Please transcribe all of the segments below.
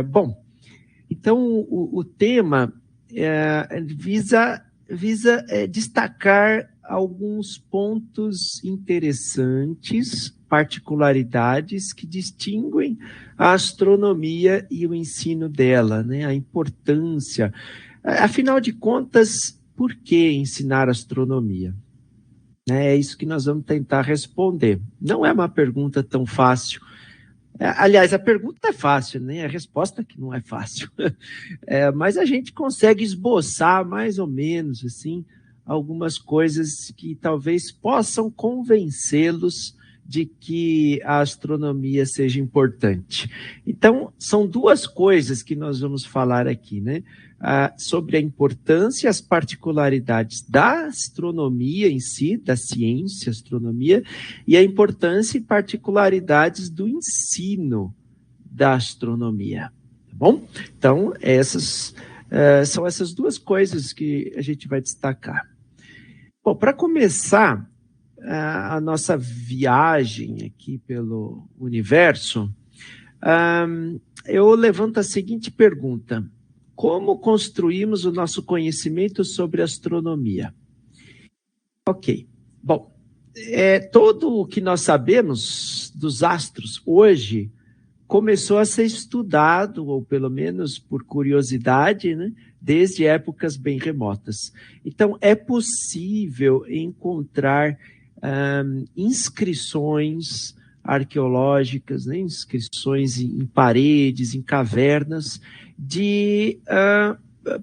Bom, então o tema visa destacar alguns pontos interessantes, particularidades que distinguem a astronomia e o ensino dela, né? A importância. Afinal de contas, por que ensinar astronomia? É isso que nós vamos tentar responder. Não é uma pergunta tão fácil. Aliás, a pergunta é fácil, né? A resposta que não é fácil. Mas a gente consegue esboçar mais ou menos assim algumas coisas que talvez possam convencê-los de que a astronomia seja importante. Então, são duas coisas que nós vamos falar aqui, né? Sobre a importância e as particularidades da astronomia em si, da ciência, astronomia, e a importância e particularidades do ensino da astronomia. Tá bom? Então, são essas duas coisas que a gente vai destacar. Bom, para começar a nossa viagem aqui pelo universo, eu levanto a seguinte pergunta: como construímos o nosso conhecimento sobre astronomia? Ok, bom, tudo o que nós sabemos dos astros hoje começou a ser estudado, ou pelo menos por curiosidade, né, desde épocas bem remotas. Então, é possível encontrar inscrições arqueológicas, né, inscrições em paredes, em cavernas, de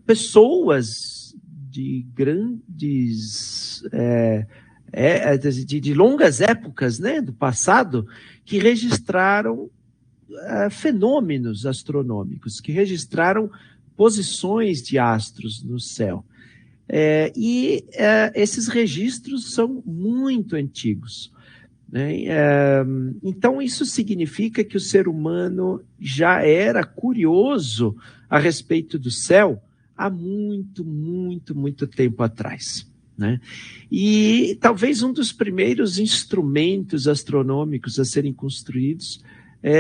pessoas de grandes, de longas épocas, né, do passado, que registraram fenômenos astronômicos, que registraram posições de astros no céu. Esses registros são muito antigos, né? Então, isso significa que o ser humano já era curioso a respeito do céu há muito, muito, muito tempo atrás, né? E talvez um dos primeiros instrumentos astronômicos a serem construídos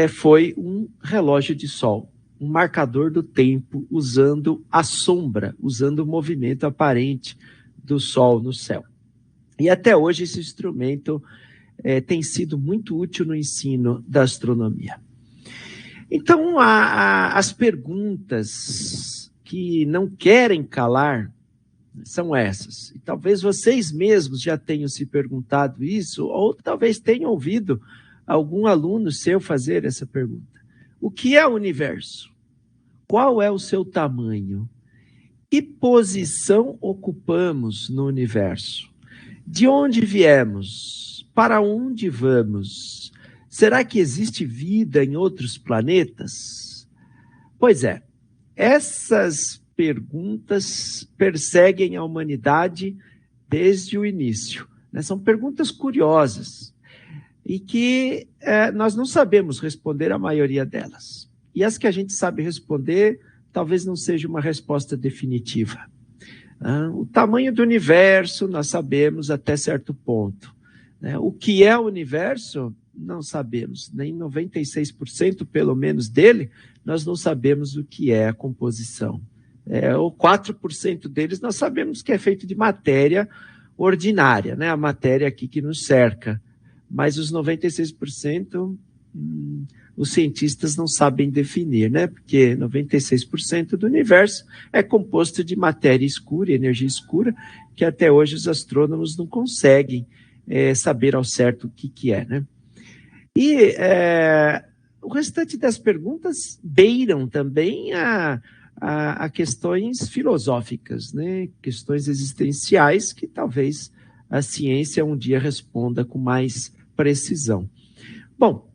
foi um relógio de sol, um marcador do tempo usando a sombra, usando o movimento aparente do sol no céu. E até hoje esse instrumento tem sido muito útil no ensino da astronomia. Então, as perguntas que não querem calar são essas. E talvez vocês mesmos já tenham se perguntado isso, ou talvez tenham ouvido algum aluno seu fazer essa pergunta. O que é o universo? Qual é o seu tamanho? Que posição ocupamos no universo? De onde viemos? Para onde vamos? Será que existe vida em outros planetas? Pois é, essas perguntas perseguem a humanidade desde o início, né? São perguntas curiosas e que nós não sabemos responder a maioria delas. E as que a gente sabe responder, talvez não seja uma resposta definitiva. O tamanho do universo nós sabemos até certo ponto, né? O que é o universo, não sabemos. Nem 96% pelo menos dele, nós não sabemos o que é a composição. Ou 4% deles nós sabemos que é feito de matéria ordinária, né? A matéria aqui que nos cerca. Mas os 96%, os cientistas não sabem definir, né? Porque 96% do universo é composto de matéria escura, energia escura, que até hoje os astrônomos não conseguem saber ao certo o que é, né? E o restante das perguntas beiram também a questões filosóficas, né? Questões existenciais que talvez a ciência um dia responda com mais precisão. Bom,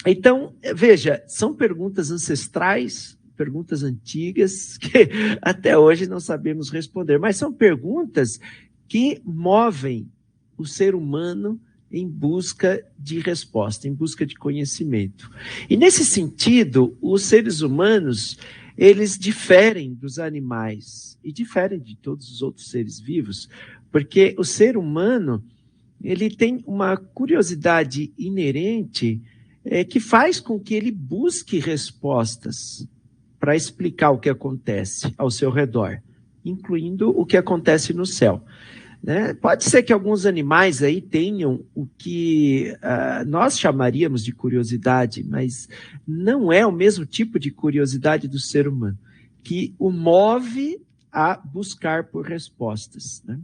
então, veja, são perguntas ancestrais, perguntas antigas, que até hoje não sabemos responder, mas são perguntas que movem o ser humano em busca de resposta, em busca de conhecimento. E nesse sentido, os seres humanos, eles diferem dos animais e diferem de todos os outros seres vivos, porque o ser humano, ele tem uma curiosidade inerente que faz com que ele busque respostas para explicar o que acontece ao seu redor, incluindo o que acontece no céu. Né? Pode ser que alguns animais aí tenham o que nós chamaríamos de curiosidade, mas não é o mesmo tipo de curiosidade do ser humano, que o move a buscar por respostas. Né?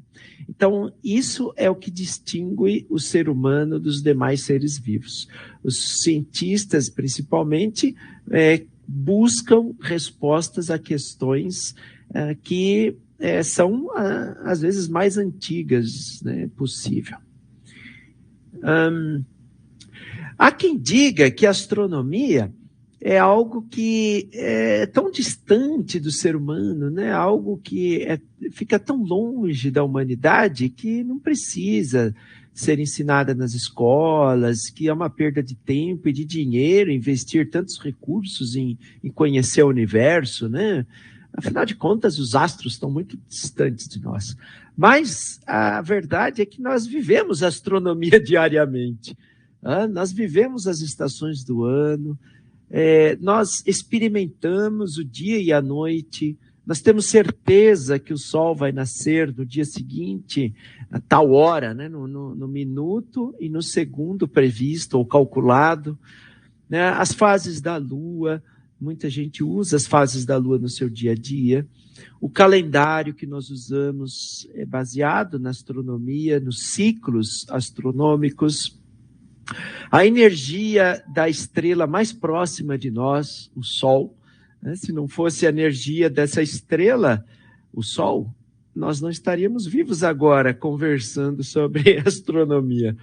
Então, isso é o que distingue o ser humano dos demais seres vivos. Os cientistas, principalmente, buscam respostas a questões que são, às vezes, mais antigas, né, possível. Há quem diga que a astronomia é algo que é tão distante do ser humano, né? Algo que fica tão longe da humanidade que não precisa ser ensinada nas escolas, que é uma perda de tempo e de dinheiro investir tantos recursos em conhecer o universo, né? Afinal de contas, os astros estão muito distantes de nós. Mas a verdade é que nós vivemos a astronomia diariamente. Nós vivemos as estações do ano, nós experimentamos o dia e a noite, nós temos certeza que o sol vai nascer no dia seguinte, a tal hora, né? no minuto e no segundo previsto ou calculado. Né? As fases da lua, muita gente usa as fases da lua no seu dia a dia. O calendário que nós usamos é baseado na astronomia, nos ciclos astronômicos. A energia da estrela mais próxima de nós, o Sol, né? Se não fosse a energia dessa estrela, o Sol, nós não estaríamos vivos agora conversando sobre astronomia.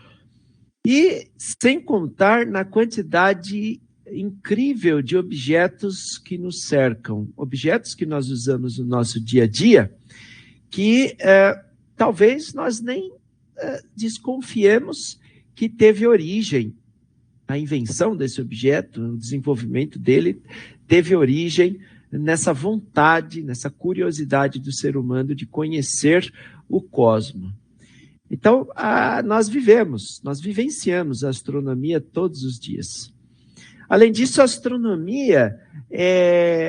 E sem contar na quantidade incrível de objetos que nos cercam, objetos que nós usamos no nosso dia a dia, que talvez nós nem desconfiemos que teve origem, a invenção desse objeto, o desenvolvimento dele, teve origem nessa vontade, nessa curiosidade do ser humano de conhecer o cosmos. Então, nós vivenciamos a astronomia todos os dias. Além disso, a astronomia,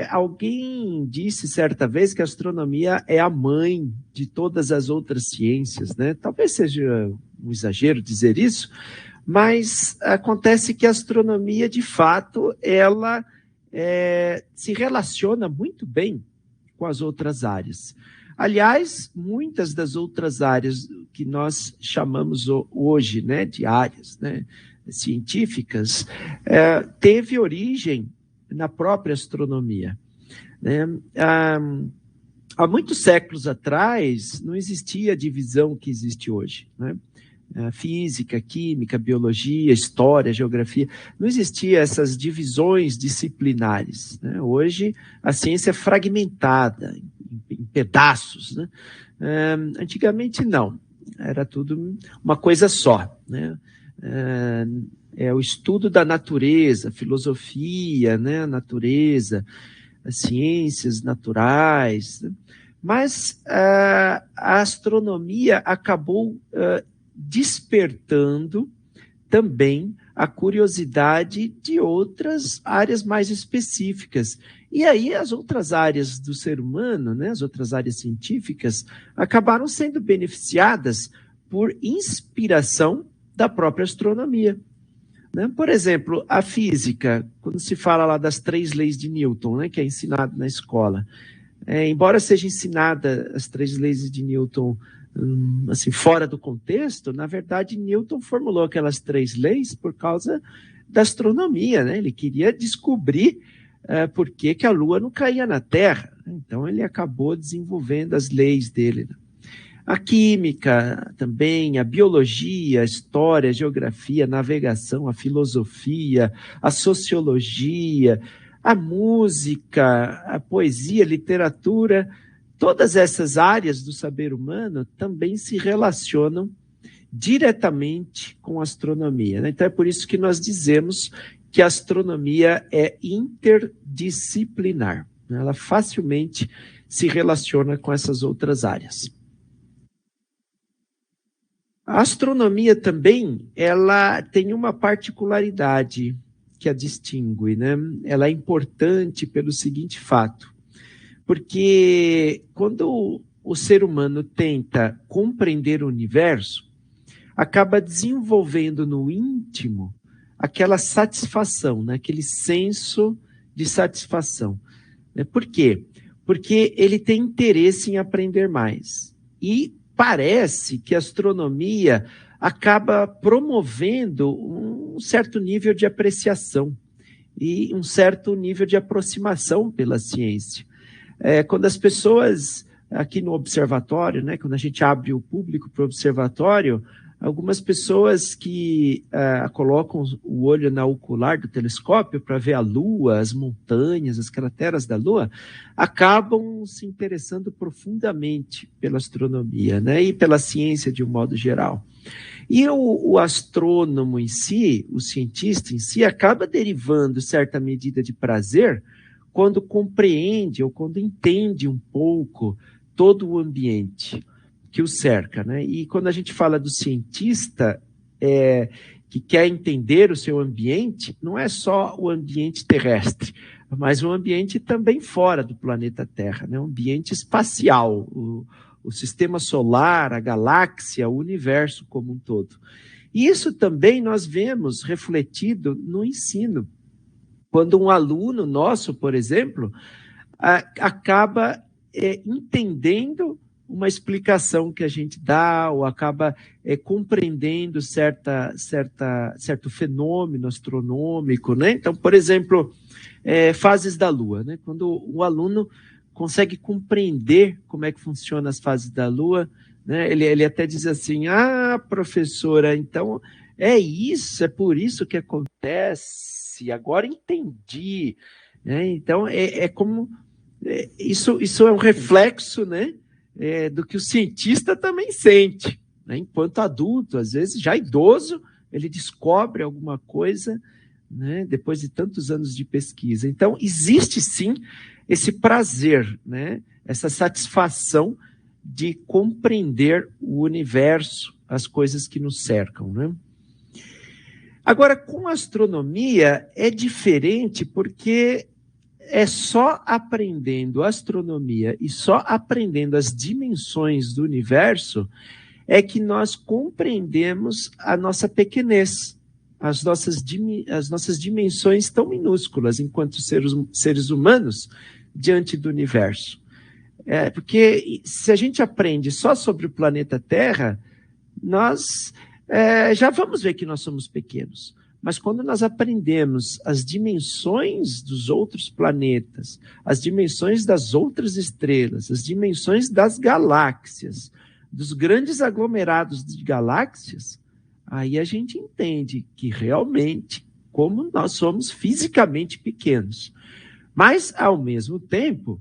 alguém disse certa vez que a astronomia é a mãe de todas as outras ciências, né? Talvez seja um exagero dizer isso, mas acontece que a astronomia, de fato, ela se relaciona muito bem com as outras áreas. Aliás, muitas das outras áreas que nós chamamos hoje, né, de áreas, né, científicas, teve origem na própria astronomia. Né? Há muitos séculos atrás, não existia a divisão que existe hoje. Né? Física, química, biologia, história, geografia, não existia essas divisões disciplinares. Né? Hoje, a ciência é fragmentada, em pedaços. Né? Antigamente, não. Era tudo uma coisa só. Né? O estudo da natureza, filosofia, né? Natureza, as ciências naturais. Né? Mas a astronomia acabou despertando também a curiosidade de outras áreas mais específicas. E aí as outras áreas do ser humano, né, as outras áreas científicas, acabaram sendo beneficiadas por inspiração da própria astronomia. Né? Por exemplo, a física, quando se fala lá das 3 leis de Newton, né, que é ensinado na escola, embora seja ensinada as 3 leis de Newton assim, fora do contexto, na verdade, Newton formulou aquelas 3 leis por causa da astronomia, né? Ele queria descobrir por que a Lua não caía na Terra. Então, ele acabou desenvolvendo as leis dele. A química também, a biologia, a história, a geografia, a navegação, a filosofia, a sociologia, a música, a poesia, a literatura, todas essas áreas do saber humano também se relacionam diretamente com a astronomia. Né? Então, é por isso que nós dizemos que a astronomia é interdisciplinar. Né? Ela facilmente se relaciona com essas outras áreas. A astronomia também, ela tem uma particularidade. que a distingue, né? Ela é importante pelo seguinte fato, porque quando o ser humano tenta compreender o universo, acaba desenvolvendo no íntimo aquela satisfação, né? Aquele senso de satisfação. Por quê? Porque ele tem interesse em aprender mais. E parece que a astronomia acaba promovendo um certo nível de apreciação e um certo nível de aproximação pela ciência. Quando as pessoas, aqui no observatório, né, quando a gente abre o público para o observatório, algumas pessoas que colocam o olho na ocular do telescópio para ver a Lua, as montanhas, as crateras da Lua, acabam se interessando profundamente pela astronomia, né, e pela ciência de um modo geral. E o astrônomo em si, o cientista em si, acaba derivando certa medida de prazer quando compreende ou quando entende um pouco todo o ambiente que o cerca, né? E quando a gente fala do cientista que quer entender o seu ambiente, não é só o ambiente terrestre, mas o ambiente também fora do planeta Terra, né? O ambiente espacial, o sistema solar, a galáxia, o universo como um todo. E isso também nós vemos refletido no ensino. Quando um aluno nosso, por exemplo, acaba entendendo uma explicação que a gente dá, ou acaba compreendendo certo fenômeno astronômico, né? Então, por exemplo, fases da Lua, né? Quando o aluno consegue compreender como é que funcionam as fases da Lua, né? Ele até diz assim, professora, então é por isso que acontece, agora entendi, né? Então, como... Isso é um reflexo, né, do que o cientista também sente, né? Enquanto adulto, às vezes já idoso, ele descobre alguma coisa, né, depois de tantos anos de pesquisa. Então, existe sim esse prazer, né, essa satisfação de compreender o universo, as coisas que nos cercam, né? Agora, com a astronomia é diferente porque é só aprendendo astronomia e só aprendendo as dimensões do universo é que nós compreendemos a nossa pequenez, as nossas dimensões tão minúsculas enquanto seres humanos diante do universo. Porque se a gente aprende só sobre o planeta Terra, nós já vamos ver que nós somos pequenos. Mas quando nós aprendemos as dimensões dos outros planetas, as dimensões das outras estrelas, as dimensões das galáxias, dos grandes aglomerados de galáxias, aí a gente entende que realmente, como nós somos fisicamente pequenos. Mas, ao mesmo tempo,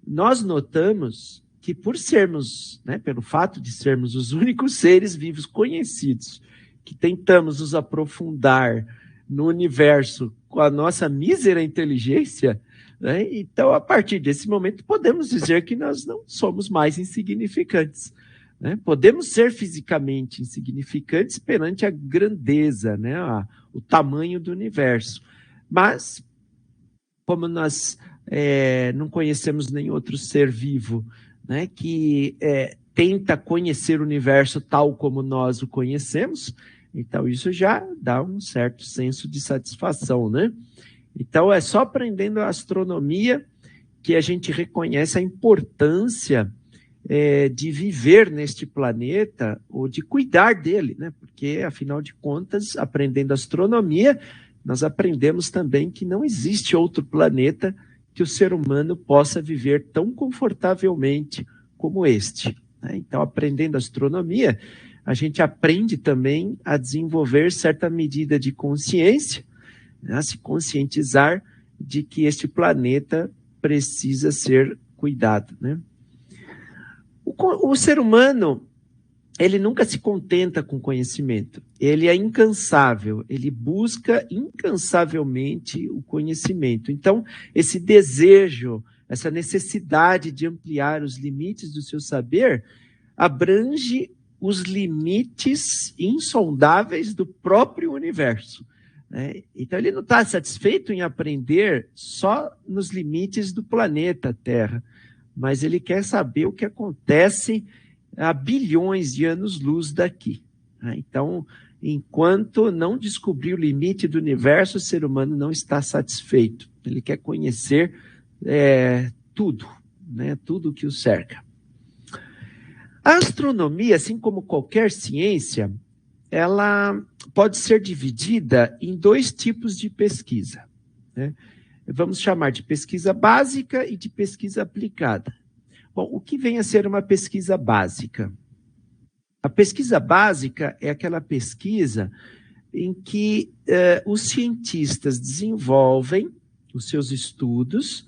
nós notamos que por sermos, né, pelo fato de sermos os únicos seres vivos conhecidos, que tentamos nos aprofundar no universo com a nossa mísera inteligência, né, então, a partir desse momento, podemos dizer que nós não somos mais insignificantes, né? Podemos ser fisicamente insignificantes perante a grandeza, né, o tamanho do universo. Mas, como nós não conhecemos nenhum outro ser vivo, né, que tenta conhecer o universo tal como nós o conhecemos, então isso já dá um certo senso de satisfação, né? Então é só aprendendo a astronomia que a gente reconhece a importância de viver neste planeta ou de cuidar dele, né? Porque, afinal de contas, aprendendo astronomia, nós aprendemos também que não existe outro planeta que o ser humano possa viver tão confortavelmente como este, né? Então, aprendendo astronomia, a gente aprende também a desenvolver certa medida de consciência, né? A se conscientizar de que este planeta precisa ser cuidado, né? O ser humano, ele nunca se contenta com conhecimento, ele é incansável, ele busca incansavelmente o conhecimento. Então, esse desejo, essa necessidade de ampliar os limites do seu saber, abrange os limites insondáveis do próprio universo, né? Então, ele não está satisfeito em aprender só nos limites do planeta Terra, mas ele quer saber o que acontece a bilhões de anos-luz daqui, né? Então, enquanto não descobrir o limite do universo, o ser humano não está satisfeito. Ele quer conhecer tudo, né? Tudo que o cerca. A astronomia, assim como qualquer ciência, ela pode ser dividida em 2 tipos de pesquisa, né? Vamos chamar de pesquisa básica e de pesquisa aplicada. Bom, o que vem a ser uma pesquisa básica? A pesquisa básica é aquela pesquisa em que os cientistas desenvolvem os seus estudos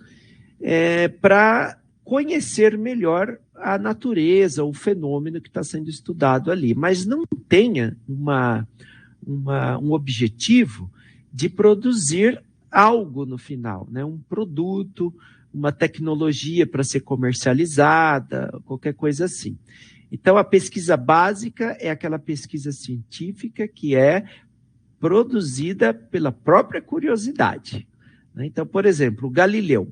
para conhecer melhor a natureza, o fenômeno que está sendo estudado ali, mas não tenha um objetivo de produzir algo no final, né? Um produto, uma tecnologia para ser comercializada, qualquer coisa assim. Então, a pesquisa básica é aquela pesquisa científica que é produzida pela própria curiosidade, né? Então, por exemplo, o Galilei,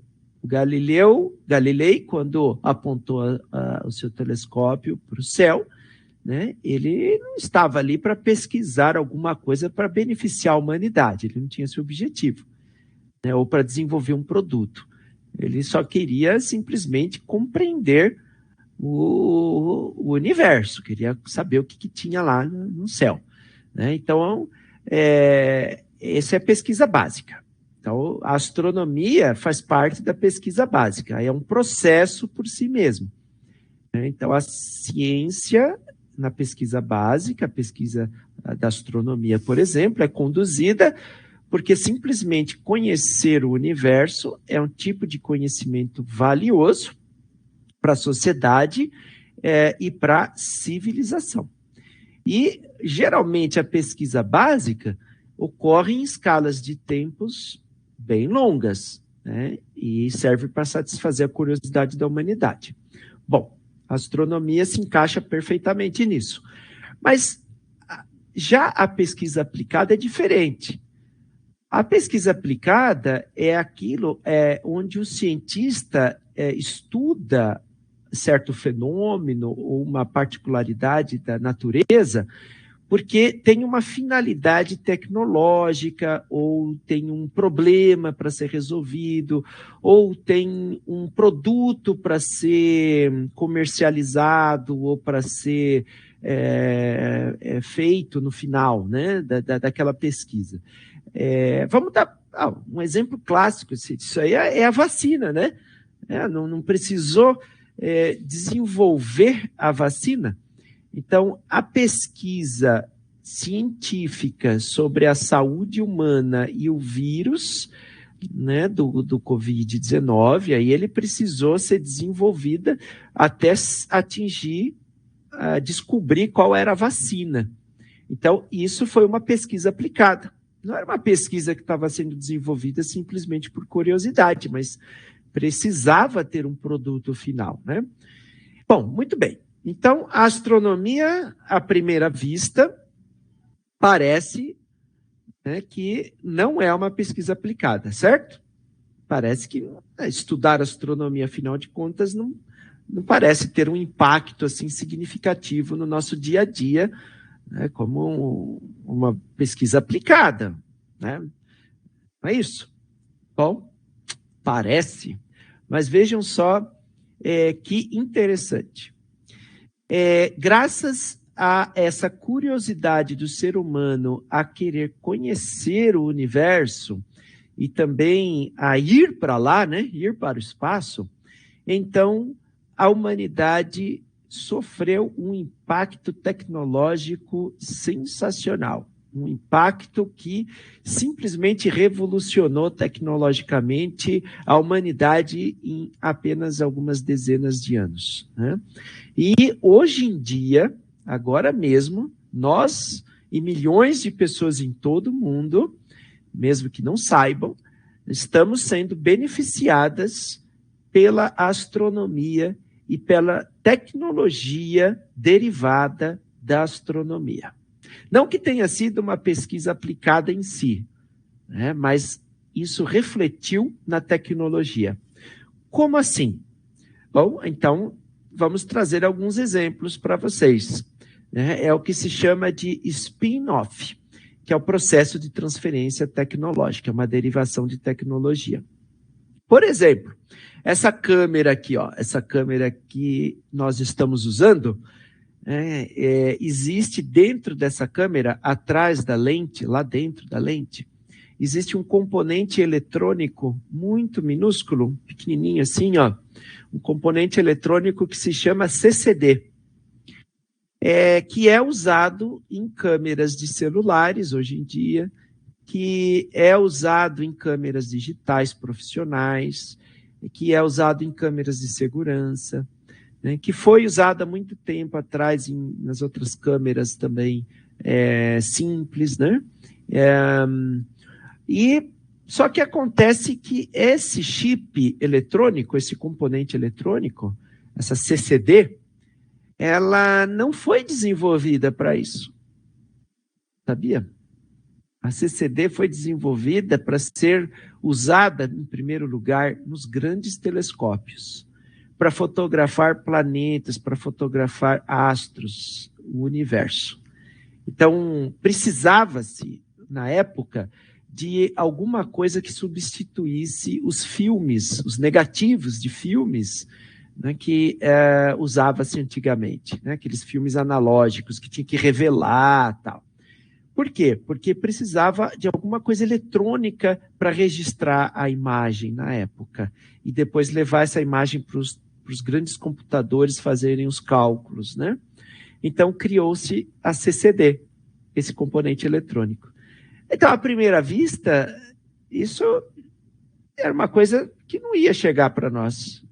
quando apontou o seu telescópio para o céu, né, ele não estava ali para pesquisar alguma coisa para beneficiar a humanidade, ele não tinha esse objetivo, né, ou para desenvolver um produto. Ele só queria simplesmente compreender o universo, queria saber o que tinha lá no céu, né? Então, essa é a pesquisa básica. Então, a astronomia faz parte da pesquisa básica, é um processo por si mesmo, né? Então, a ciência, na pesquisa básica, a pesquisa da astronomia, por exemplo, é conduzida porque simplesmente conhecer o universo é um tipo de conhecimento valioso para a sociedade e para a civilização. E, geralmente, a pesquisa básica ocorre em escalas de tempos bem longas, né? E serve para satisfazer a curiosidade da humanidade. Bom, a astronomia se encaixa perfeitamente nisso. Mas já a pesquisa aplicada é diferente. A pesquisa aplicada é aquilo onde o cientista estuda certo fenômeno ou uma particularidade da natureza, porque tem uma finalidade tecnológica, ou tem um problema para ser resolvido, ou tem um produto para ser comercializado, ou para ser feito no final, né, daquela pesquisa. Vamos dar um exemplo clássico, isso aí é a vacina, né? Não precisou desenvolver a vacina. Então, a pesquisa científica sobre a saúde humana e o vírus, né, do Covid-19, aí ele precisou ser desenvolvida até descobrir qual era a vacina. Então, isso foi uma pesquisa aplicada. Não era uma pesquisa que estava sendo desenvolvida simplesmente por curiosidade, mas precisava ter um produto final, né? Bom, muito bem. Então, a astronomia, à primeira vista, parece, né, que não é uma pesquisa aplicada, certo? Parece que estudar astronomia, afinal de contas, não parece ter um impacto assim significativo no nosso dia a dia, né, como uma pesquisa aplicada, né? Não é isso? Bom, parece, mas vejam só que interessante. Graças a essa curiosidade do ser humano a querer conhecer o universo e também a ir para lá, né, ir para o espaço, então a humanidade sofreu um impacto tecnológico sensacional. Um impacto que simplesmente revolucionou tecnologicamente a humanidade em apenas algumas dezenas de anos, né? E hoje em dia, agora mesmo, nós e milhões de pessoas em todo o mundo, mesmo que não saibam, estamos sendo beneficiadas pela astronomia e pela tecnologia derivada da astronomia. Não que tenha sido uma pesquisa aplicada em si, né? Mas isso refletiu na tecnologia. Como assim? Bom, então vamos trazer alguns exemplos para vocês, né? É o que se chama de spin-off, que é o processo de transferência tecnológica, uma derivação de tecnologia. Por exemplo, essa câmera aqui, ó, essa câmera que nós estamos usando, existe dentro dessa câmera, atrás da lente, lá dentro da lente, existe um componente eletrônico muito minúsculo, pequenininho assim, ó, um componente eletrônico que se chama CCD, que é usado em câmeras de celulares hoje em dia, que é usado em câmeras digitais profissionais, que é usado em câmeras de segurança, né, que foi usado há muito tempo atrás nas outras câmeras também simples, né? Só que acontece que esse chip eletrônico, esse componente eletrônico, essa CCD, ela não foi desenvolvida para isso. Sabia? A CCD foi desenvolvida para ser usada, em primeiro lugar, nos grandes telescópios, para fotografar planetas, para fotografar astros, o universo. Então, precisava-se, na época, de alguma coisa que substituísse os filmes, os negativos de filmes, né, que usava-se antigamente, né, aqueles filmes analógicos que tinha que revelar, tal. Por quê? Porque precisava de alguma coisa eletrônica para registrar a imagem na época e depois levar essa imagem para os grandes computadores fazerem os cálculos, né? Então criou-se a CCD, esse componente eletrônico. Então, à primeira vista, isso era uma coisa que não ia chegar para nós.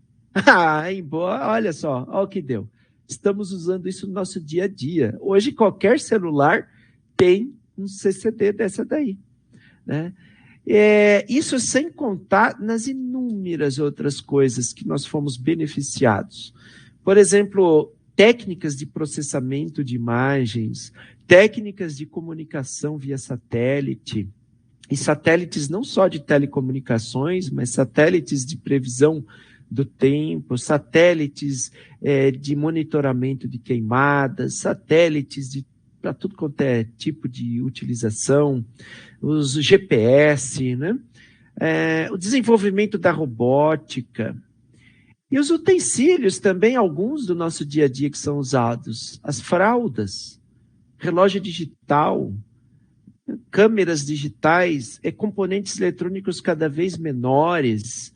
Olha só, olha o que deu. Estamos usando isso no nosso dia a dia. Hoje, qualquer celular tem um CCD dessa daí, né? Isso sem contar nas inúmeras outras coisas que nós fomos beneficiados. Por exemplo, técnicas de processamento de imagens, técnicas de comunicação via satélite, e satélites não só de telecomunicações, mas satélites de previsão do tempo, satélites de monitoramento de queimadas, satélites para tudo quanto é tipo de utilização, os GPS, né? O desenvolvimento da robótica. E os utensílios também, alguns do nosso dia a dia que são usados. As fraldas, relógio digital, câmeras digitais, componentes eletrônicos cada vez menores,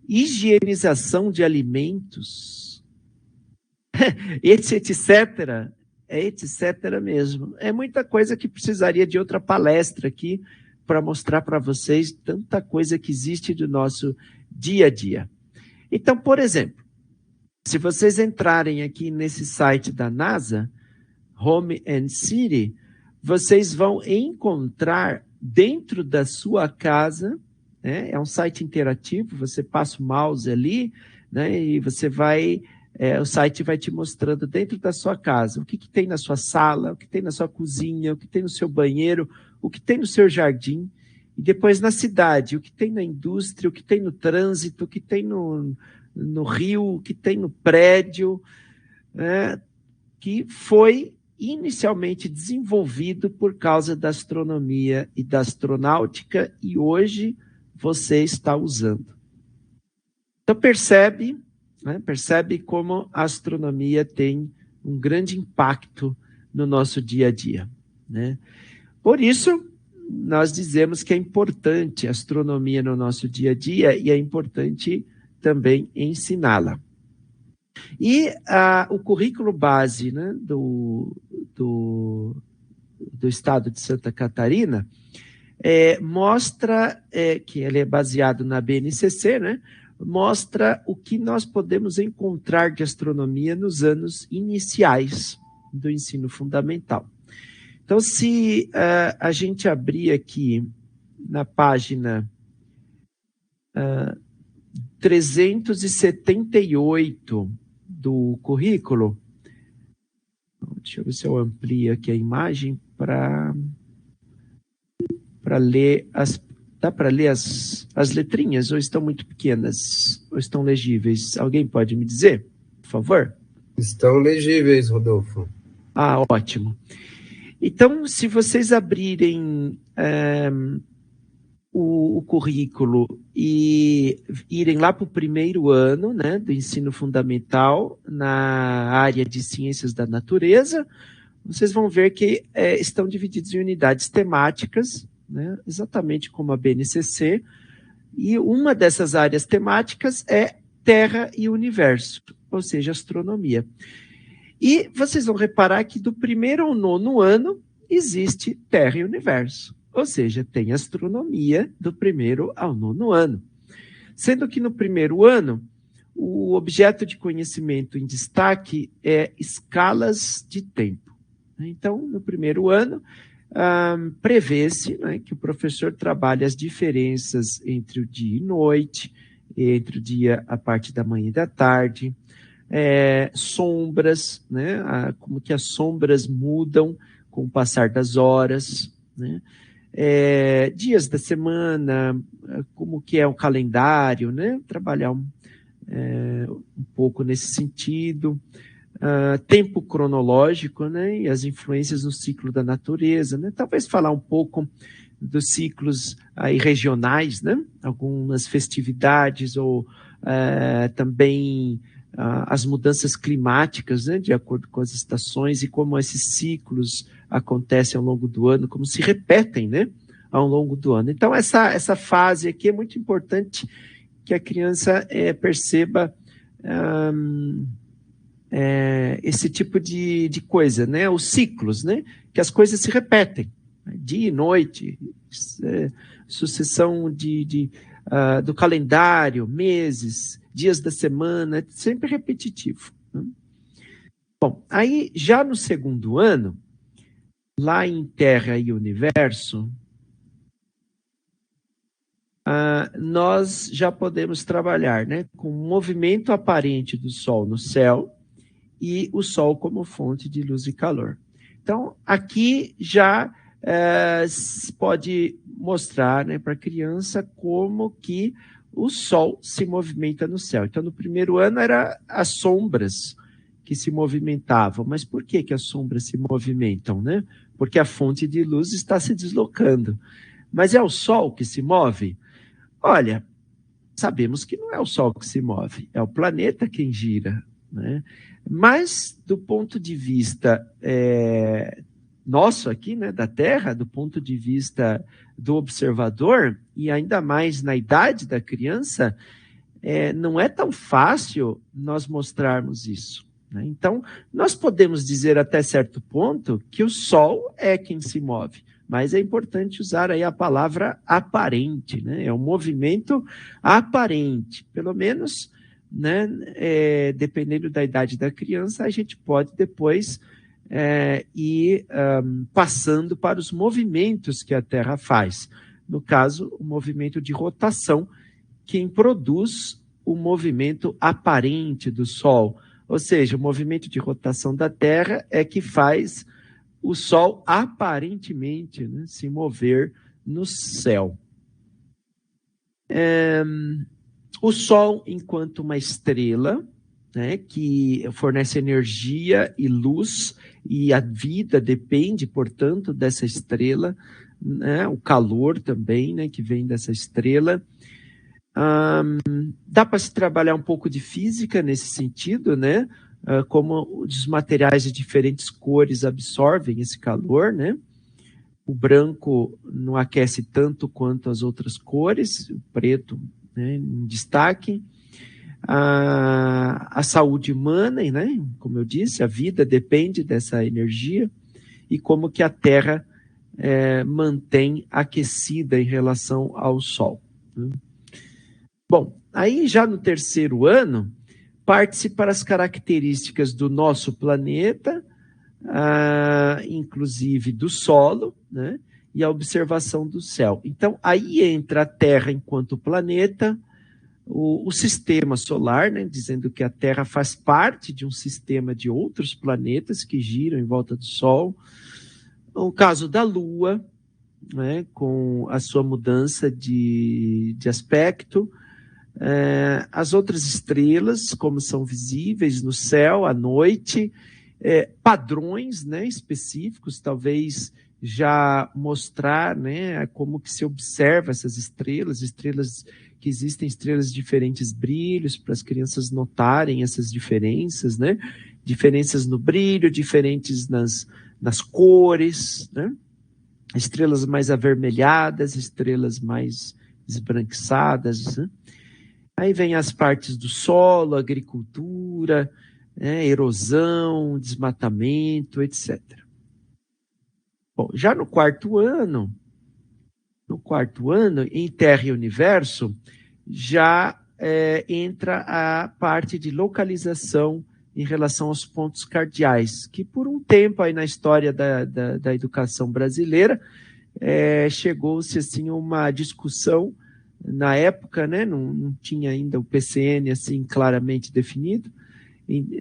higienização de alimentos, etc., etc. mesmo. É muita coisa que precisaria de outra palestra aqui para mostrar para vocês tanta coisa que existe do nosso dia a dia. Então, por exemplo, se vocês entrarem aqui nesse site da NASA, Home and City, vocês vão encontrar dentro da sua casa, né, é um site interativo, você passa o mouse ali, né, e você vai, o site vai te mostrando dentro da sua casa o que tem na sua sala, o que tem na sua cozinha, o que tem no seu banheiro, o que tem no seu jardim, e depois na cidade, o que tem na indústria, o que tem no trânsito, o que tem no rio, o que tem no prédio, né, que foi inicialmente desenvolvido por causa da astronomia e da astronáutica, e hoje você está usando. Então percebe como a astronomia tem um grande impacto no nosso dia a dia, né? Por isso, nós dizemos que é importante a astronomia no nosso dia a dia e é importante também ensiná-la. E o currículo base, né, do estado de Santa Catarina mostra, que ele é baseado na BNCC, né, mostra o que nós podemos encontrar de astronomia nos anos iniciais do ensino fundamental. Então, se a gente abrir aqui na página 378 do currículo, deixa eu ver se eu amplio aqui a imagem para ler Dá para ler as letrinhas ou estão muito pequenas? Ou estão legíveis? Alguém pode me dizer, por favor? Estão legíveis, Rodolfo. Ah, ótimo. Então, se vocês abrirem o currículo e irem lá para o primeiro ano, né, do ensino fundamental na área de ciências da natureza, vocês vão ver que estão divididos em unidades temáticas, né, exatamente como a BNCC, e uma dessas áreas temáticas é Terra e Universo, ou seja, astronomia. E vocês vão reparar que do primeiro ao nono ano existe Terra e Universo, ou seja, tem astronomia do primeiro ao nono ano. Sendo que no primeiro ano, o objeto de conhecimento em destaque é escalas de tempo. Então, no primeiro ano, prevê-se, né, que o professor trabalhe as diferenças entre o dia e noite, entre o dia, a parte da manhã e da tarde, sombras, né, como que as sombras mudam com o passar das horas, né, dias da semana, como que é o calendário, né, trabalhar um pouco nesse sentido. Tempo cronológico, né, e as influências no ciclo da natureza, né, talvez falar um pouco dos ciclos aí regionais, né, algumas festividades ou também as mudanças climáticas, né, de acordo com as estações e como esses ciclos acontecem ao longo do ano, como se repetem, né, ao longo do ano. Então, essa fase aqui é muito importante que a criança perceba esse tipo de coisa, né? Os ciclos, né? Que as coisas se repetem, né? Dia e noite, sucessão do calendário, meses, dias da semana, é sempre repetitivo, né? Bom, aí já no segundo ano, lá em Terra e Universo, nós já podemos trabalhar, né, com o movimento aparente do Sol no céu, e o Sol como fonte de luz e calor. Então, aqui já se pode mostrar, né, para a criança como que o Sol se movimenta no céu. Então, no primeiro ano era as sombras que se movimentavam. Mas por que as sombras se movimentam, né? Porque a fonte de luz está se deslocando. Mas é o Sol que se move? Olha, sabemos que não é o Sol que se move, é o planeta quem gira, né? Mas, do ponto de vista nosso aqui, né, da Terra, do ponto de vista do observador, e ainda mais na idade da criança, não é tão fácil nós mostrarmos isso, né? Então, nós podemos dizer até certo ponto que o Sol é quem se move, mas é importante usar aí a palavra aparente, né? É um movimento aparente, pelo menos, né, dependendo da idade da criança, a gente pode depois ir passando para os movimentos que a Terra faz. No caso, o movimento de rotação, quem produz o movimento aparente do Sol. Ou seja, o movimento de rotação da Terra é que faz o Sol aparentemente, né, se mover no céu. O Sol, enquanto uma estrela, né, que fornece energia e luz, e a vida depende, portanto, dessa estrela, né, o calor também, né, que vem dessa estrela. Dá para se trabalhar um pouco de física nesse sentido, né? Como os materiais de diferentes cores absorvem esse calor, né? O branco não aquece tanto quanto as outras cores, o preto, né, em destaque. A saúde humana, né? Como eu disse, a vida depende dessa energia, e como que a Terra mantém aquecida em relação ao Sol, né? Bom, aí já no terceiro ano, parte-se para as características do nosso planeta, inclusive do solo, né, e a observação do céu. Então, aí entra a Terra enquanto planeta, o sistema solar, né, dizendo que a Terra faz parte de um sistema de outros planetas que giram em volta do Sol. O caso da Lua, né, com a sua mudança de aspecto. As outras estrelas, como são visíveis no céu à noite, padrões, né, específicos, talvez já mostrar, né, como que se observa essas estrelas que existem estrelas de diferentes brilhos, para as crianças notarem essas diferenças, né, diferenças no brilho, diferentes nas cores, né, estrelas mais avermelhadas, estrelas mais esbranquiçadas, né? Aí vem as partes do solo, agricultura, né, erosão, desmatamento, etc. Bom, já no quarto ano, em Terra e Universo, já entra a parte de localização em relação aos pontos cardeais, que por um tempo aí na história da educação brasileira, chegou-se assim uma discussão. Na época, né, não tinha ainda o PCN assim claramente definido,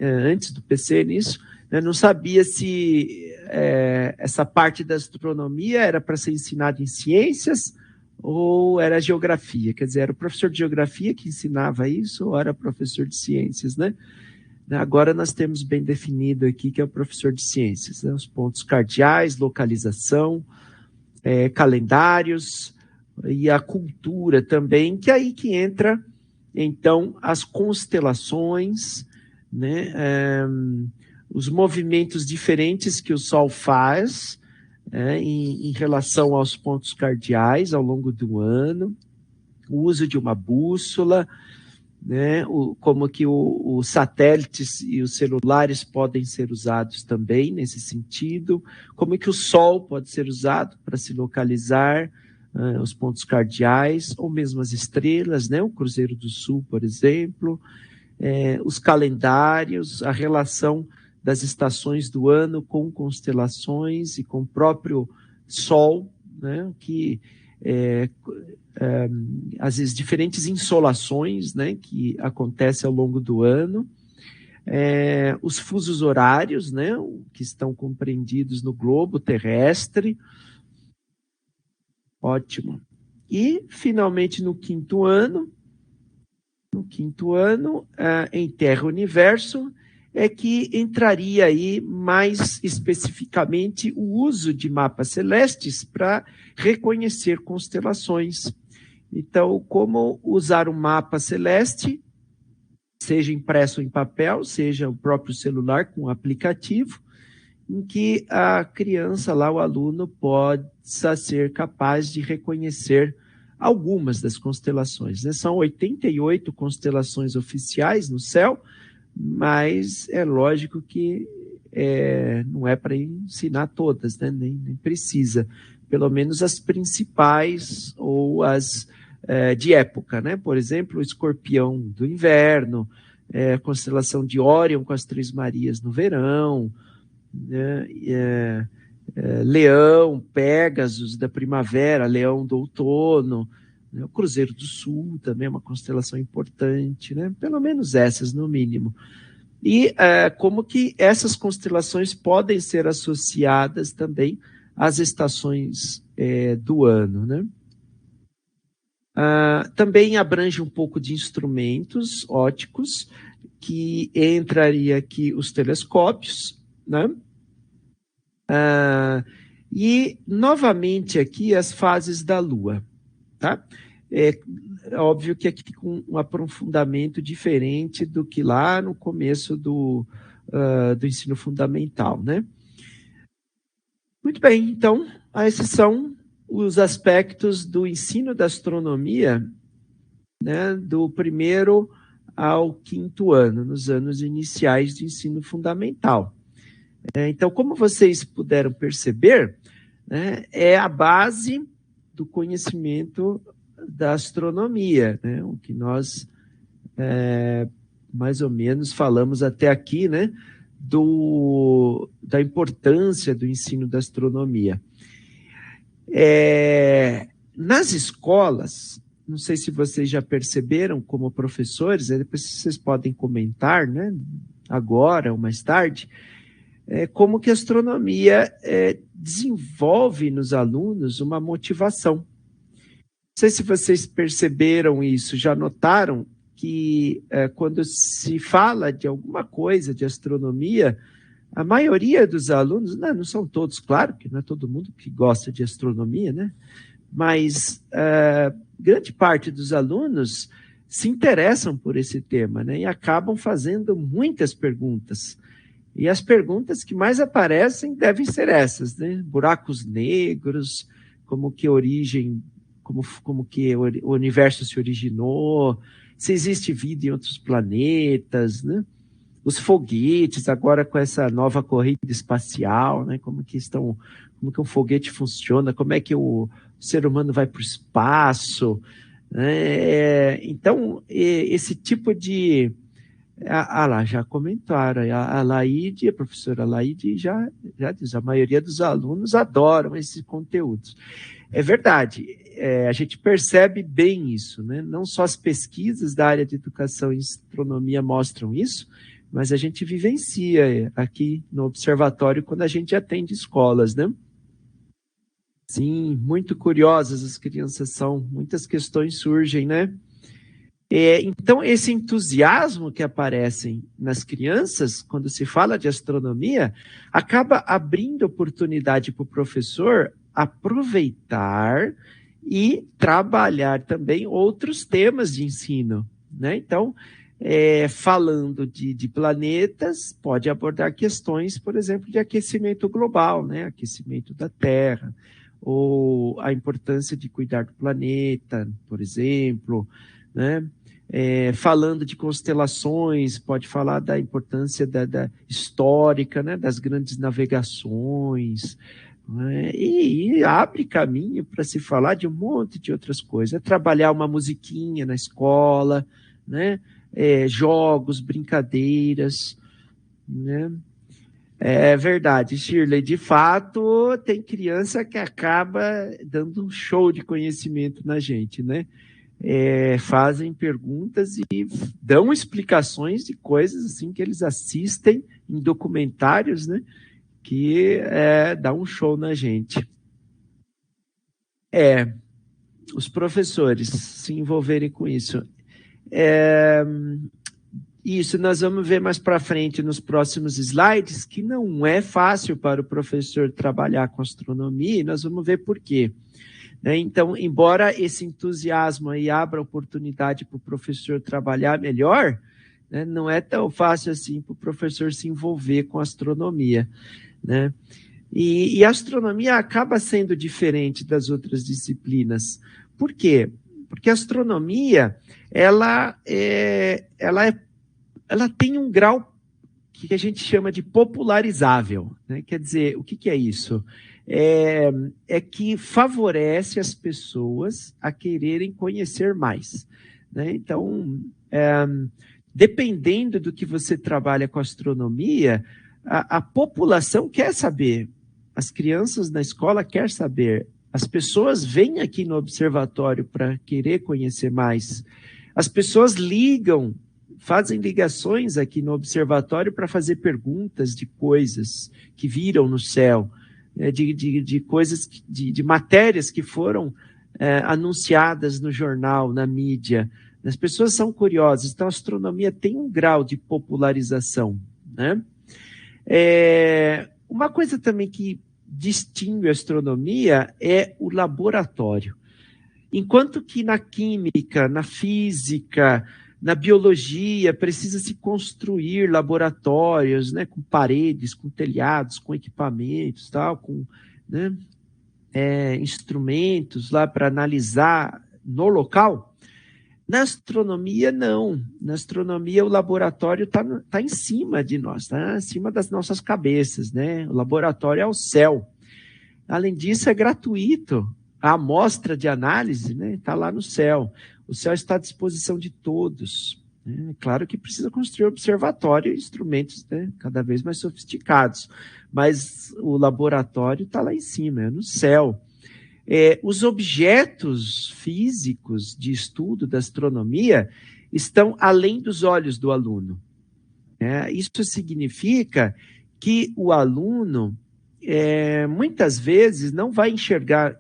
antes do PCN isso, né, não sabia se essa parte da astronomia era para ser ensinada em ciências ou era geografia, quer dizer, era o professor de geografia que ensinava isso ou era professor de ciências, né? Agora nós temos bem definido aqui que é o professor de ciências, né? Os pontos cardeais, localização, calendários, e a cultura também, que é aí que entra, então, as constelações, né, os movimentos diferentes que o Sol faz em relação aos pontos cardeais ao longo do ano, o uso de uma bússola, né, como que os satélites e os celulares podem ser usados também nesse sentido, como que o Sol pode ser usado para se localizar, os pontos cardeais, ou mesmo as estrelas, né? O Cruzeiro do Sul, por exemplo, os calendários, a relação das estações do ano com constelações e com o próprio Sol, né? Que as diferentes insolações, né? Que acontecem ao longo do ano, os fusos horários, né? Que estão compreendidos no globo terrestre. Ótimo. E, finalmente, no quinto ano, em Terra e Universo, é que entraria aí mais especificamente o uso de mapas celestes para reconhecer constelações. Então, como usar um mapa celeste, seja impresso em papel, seja o próprio celular com aplicativo, em que a criança lá, o aluno, possa ser capaz de reconhecer algumas das constelações, né? São 88 constelações oficiais no céu, mas é lógico que não é para ensinar todas, né? Nem precisa. Pelo menos as principais ou as de época, né? Por exemplo, o Escorpião do inverno, a constelação de Órion com as Três Marias no verão, Leão, Pégasus da primavera, Leão do outono, né? O Cruzeiro do Sul também é uma constelação importante, né? Pelo menos essas, no mínimo. E como que essas constelações podem ser associadas também às estações do ano, né? Também abrange um pouco de instrumentos ópticos, que entraria aqui os telescópios, né? E, novamente, aqui as fases da Lua, tá? É óbvio que aqui com um aprofundamento diferente do que lá no começo do ensino fundamental, né? Muito bem, então, esses são os aspectos do ensino da astronomia, né, do primeiro ao quinto ano, nos anos iniciais de ensino fundamental. Então, como vocês puderam perceber, né, é a base do conhecimento da astronomia, né, o que nós mais ou menos falamos até aqui, né, da importância do ensino da astronomia. Nas escolas, não sei se vocês já perceberam como professores, depois vocês podem comentar, né, agora ou mais tarde, como que a astronomia desenvolve nos alunos uma motivação. Não sei se vocês perceberam isso, já notaram que quando se fala de alguma coisa de astronomia, a maioria dos alunos, não são todos, claro, que não é todo mundo que gosta de astronomia, né? Mas grande parte dos alunos se interessam por esse tema, né? E acabam fazendo muitas perguntas. E as perguntas que mais aparecem devem ser essas, né? Buracos negros, como que o universo se originou, se existe vida em outros planetas, né? Os foguetes, agora com essa nova corrida espacial, né? Como que um foguete funciona, como é que o ser humano vai para o espaço, né? Então, esse tipo de... lá, já comentaram, a professora Laide já diz, a maioria dos alunos adoram esses conteúdos. É verdade, a gente percebe bem isso, né? Não só as pesquisas da área de educação em astronomia mostram isso, mas a gente vivencia aqui no observatório quando a gente atende escolas, né? Sim, muito curiosas as crianças são, muitas questões surgem, né? Então, esse entusiasmo que aparece nas crianças, quando se fala de astronomia, acaba abrindo oportunidade para o professor aproveitar e trabalhar também outros temas de ensino, né? Então, falando de planetas, pode abordar questões, por exemplo, de aquecimento global, né? Aquecimento da Terra, ou a importância de cuidar do planeta, por exemplo, né? Falando de constelações, pode falar da importância da histórica, né? Das grandes navegações, né? E abre caminho para se falar de um monte de outras coisas, trabalhar uma musiquinha na escola, né? Jogos, brincadeiras, né? É verdade, Shirley, de fato, tem criança que acaba dando um show de conhecimento na gente, né? Fazem perguntas e dão explicações de coisas assim que eles assistem em documentários, né? Que dá um show na gente. Os professores se envolverem com isso. Isso nós vamos ver mais para frente nos próximos slides, que não é fácil para o professor trabalhar com astronomia, e nós vamos ver por quê. Então, embora esse entusiasmo aí abra oportunidade para o professor trabalhar melhor, né, não é tão fácil assim para o professor se envolver com astronomia, né? E a astronomia acaba sendo diferente das outras disciplinas. Por quê? Porque a astronomia, ela tem um grau que a gente chama de popularizável, né? Quer dizer, o que é isso? É que favorece as pessoas a quererem conhecer mais, né? Então, dependendo do que você trabalha com astronomia, a população quer saber, as crianças na escola querem saber, as pessoas vêm aqui no observatório para querer conhecer mais, as pessoas fazem ligações aqui no observatório para fazer perguntas de coisas que viram no céu, de coisas, de matérias que foram anunciadas no jornal, na mídia. As pessoas são curiosas, então a astronomia tem um grau de popularização, né? Uma coisa também que distingue a astronomia é o laboratório. Enquanto que na química, na física, na biologia, precisa se construir laboratórios, né, com paredes, com telhados, com equipamentos, tal, com, né, instrumentos lá para analisar no local. Na astronomia, não. Na astronomia, o laboratório está em cima de nós, está acima das nossas cabeças, né? O laboratório é o céu. Além disso, é gratuito. A amostra de análise, né, está lá no céu. O céu está à disposição de todos. Né? Claro que precisa construir observatório e instrumentos, né, cada vez mais sofisticados. Mas o laboratório está lá em cima, é no céu. Os objetos físicos de estudo da astronomia estão além dos olhos do aluno. Isso significa que o aluno muitas vezes não vai enxergar,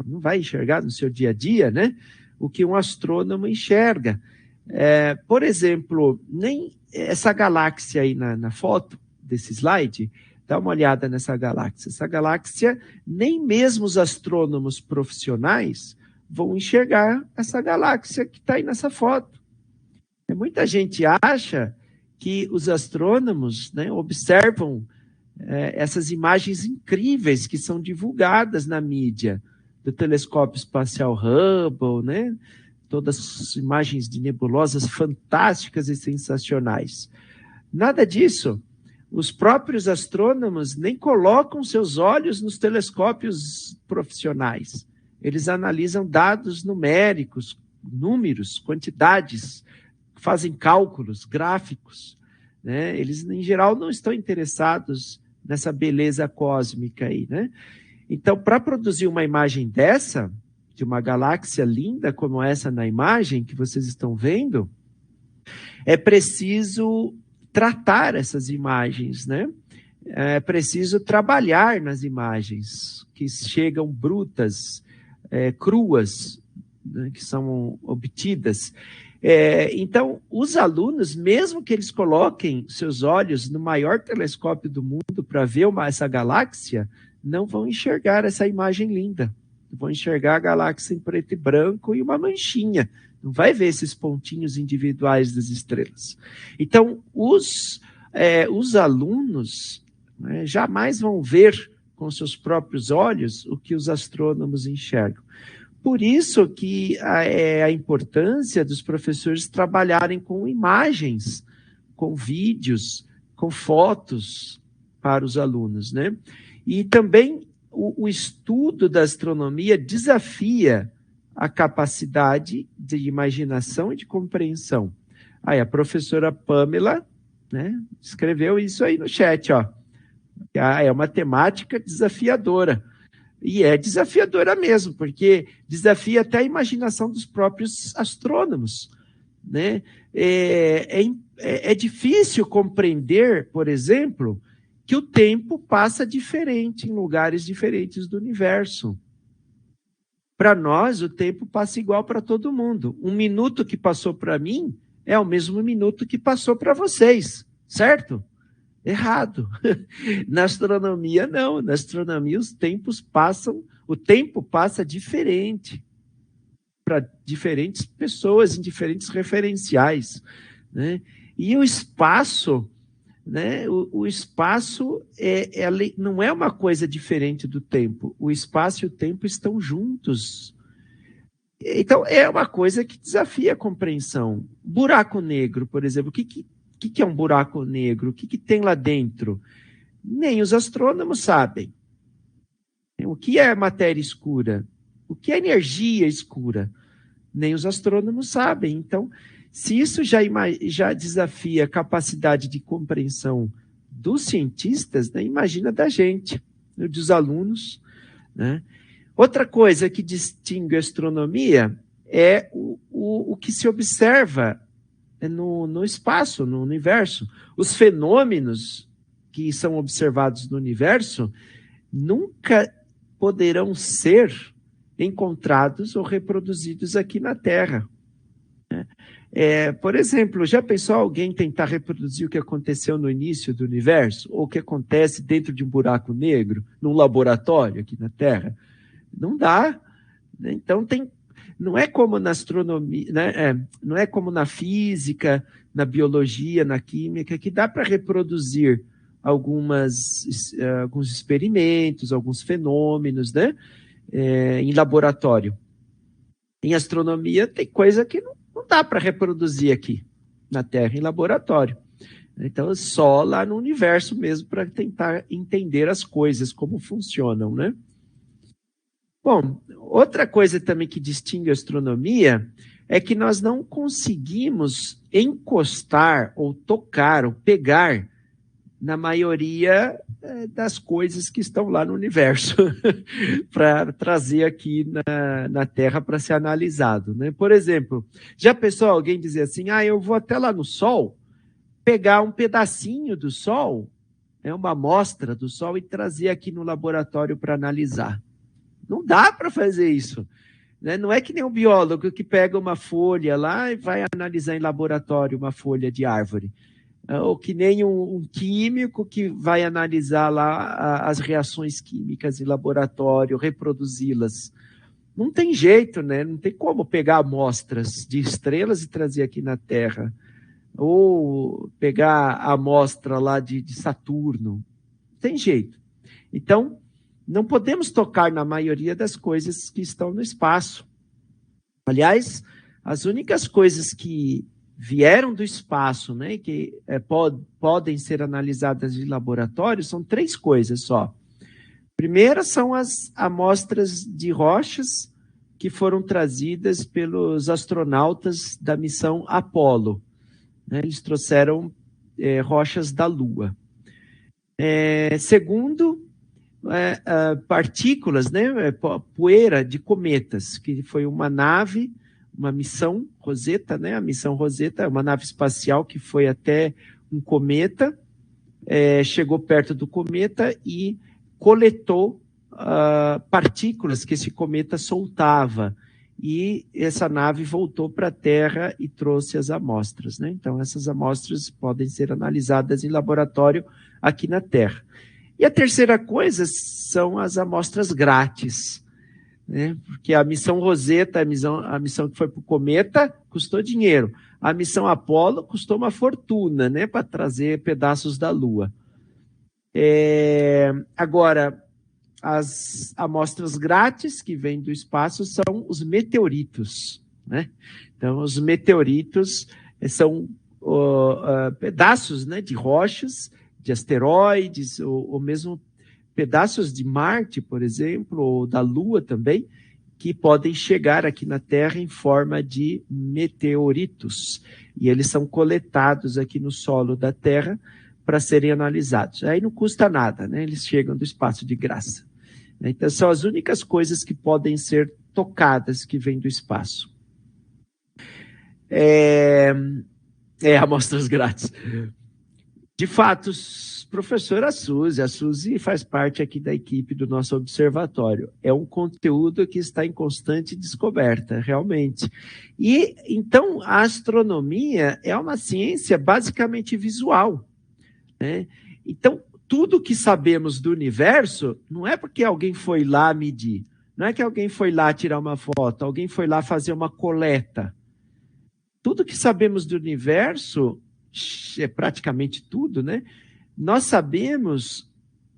não vai enxergar no seu dia a dia, né, o que um astrônomo enxerga. Por exemplo, nem essa galáxia aí na foto desse slide, dá uma olhada nessa galáxia. Essa galáxia, nem mesmo os astrônomos profissionais vão enxergar essa galáxia que está aí nessa foto. Muita gente acha que os astrônomos, né, observam essas imagens incríveis que são divulgadas na mídia, do telescópio espacial Hubble, né, todas as imagens de nebulosas fantásticas e sensacionais. Nada disso. Os próprios astrônomos nem colocam seus olhos nos telescópios profissionais. Eles analisam dados numéricos, números, quantidades, fazem cálculos, gráficos, né? Eles, em geral, não estão interessados nessa beleza cósmica aí, né? Então, para produzir uma imagem dessa, de uma galáxia linda como essa na imagem que vocês estão vendo, é preciso tratar essas imagens, né? É preciso trabalhar nas imagens que chegam brutas, cruas, né, que são obtidas. Então, os alunos, mesmo que eles coloquem seus olhos no maior telescópio do mundo para ver essa galáxia, não vão enxergar essa imagem linda. Vão enxergar a galáxia em preto e branco e uma manchinha. Não vai ver esses pontinhos individuais das estrelas. Então, os alunos, né, jamais vão ver com seus próprios olhos o que os astrônomos enxergam. Por isso que a importância dos professores trabalharem com imagens, com vídeos, com fotos para os alunos, né? E também o estudo da astronomia desafia a capacidade de imaginação e de compreensão. Aí a professora Pamela, né, escreveu isso aí no chat, ó. É uma temática desafiadora. E é desafiadora mesmo, porque desafia até a imaginação dos próprios astrônomos, né? É difícil compreender, por exemplo, que o tempo passa diferente em lugares diferentes do universo. Para nós, o tempo passa igual para todo mundo. Um minuto que passou para mim é o mesmo minuto que passou para vocês, certo? Errado. Na astronomia, não. Na astronomia, o tempo passa diferente para diferentes pessoas, em diferentes referenciais, né? E o espaço, né? O espaço não é uma coisa diferente do tempo. O espaço e o tempo estão juntos. Então, é uma coisa que desafia a compreensão. Buraco negro, por exemplo, o que é um buraco negro? O que tem lá dentro? Nem os astrônomos sabem. O que é matéria escura? O que é energia escura? Nem os astrônomos sabem. Então, se isso já desafia a capacidade de compreensão dos cientistas, né, imagina da gente, dos alunos, né? Outra coisa que distingue a astronomia é o que se observa no espaço, no universo. Os fenômenos que são observados no universo nunca poderão ser encontrados ou reproduzidos aqui na Terra. Por exemplo, já pensou alguém tentar reproduzir o que aconteceu no início do universo, ou o que acontece dentro de um buraco negro, num laboratório aqui na Terra? Não dá. Então, não é como na astronomia, né? Não é como na física, na biologia, na química, que dá para reproduzir alguns experimentos, alguns fenômenos, né? Em laboratório. Em astronomia, tem coisa que não dá para reproduzir aqui na Terra, em laboratório. Então, só lá no universo mesmo para tentar entender as coisas, como funcionam, né? Bom, outra coisa também que distingue a astronomia é que nós não conseguimos encostar ou tocar ou pegar na maioria das coisas que estão lá no universo para trazer aqui na Terra para ser analisado, né? Por exemplo, já pensou alguém dizer assim, eu vou até lá no Sol, pegar um pedacinho do Sol, uma amostra do Sol e trazer aqui no laboratório para analisar. Não dá para fazer isso. Né? Não é que nem um biólogo que pega uma folha lá e vai analisar em laboratório uma folha de árvore. Ou que nem um químico que vai analisar lá as reações químicas em laboratório, reproduzi-las. Não tem jeito, né? Não tem como pegar amostras de estrelas e trazer aqui na Terra. Ou pegar a amostra lá de Saturno. Não tem jeito. Então, não podemos tocar na maioria das coisas que estão no espaço. Aliás, as únicas coisas que vieram do espaço, né, que podem ser analisadas em laboratório, são 3 coisas só. Primeira são as amostras de rochas que foram trazidas pelos astronautas da missão Apollo. Né? Eles trouxeram rochas da Lua. Segundo, partículas, né, poeira de cometas, que foi uma nave, uma missão Rosetta, né, a missão Rosetta é uma nave espacial que foi até um cometa, chegou perto do cometa e coletou partículas que esse cometa soltava. E essa nave voltou para a Terra e trouxe as amostras. Né? Então, essas amostras podem ser analisadas em laboratório aqui na Terra. E a terceira coisa são as amostras grátis. Né? Porque a missão Rosetta, a missão que foi para o cometa, custou dinheiro. A missão Apollo custou uma fortuna, né, para trazer pedaços da Lua. Agora, as amostras grátis que vêm do espaço são os meteoritos. Né? Então, os meteoritos são pedaços, né, de rochas, de asteroides, ou mesmo pedaços de Marte, por exemplo, ou da Lua também, que podem chegar aqui na Terra em forma de meteoritos. E eles são coletados aqui no solo da Terra para serem analisados. Aí não custa nada, né? Eles chegam do espaço de graça. Então, são as únicas coisas que podem ser tocadas que vêm do espaço. Amostras grátis. De fato, professora Suzy, a Suzy faz parte aqui da equipe do nosso observatório. É um conteúdo que está em constante descoberta, realmente. E, então, a astronomia é uma ciência basicamente visual. Né? Então, tudo que sabemos do universo não é porque alguém foi lá medir, não é que alguém foi lá tirar uma foto, alguém foi lá fazer uma coleta. Tudo que sabemos do universo, é praticamente tudo, né? Nós sabemos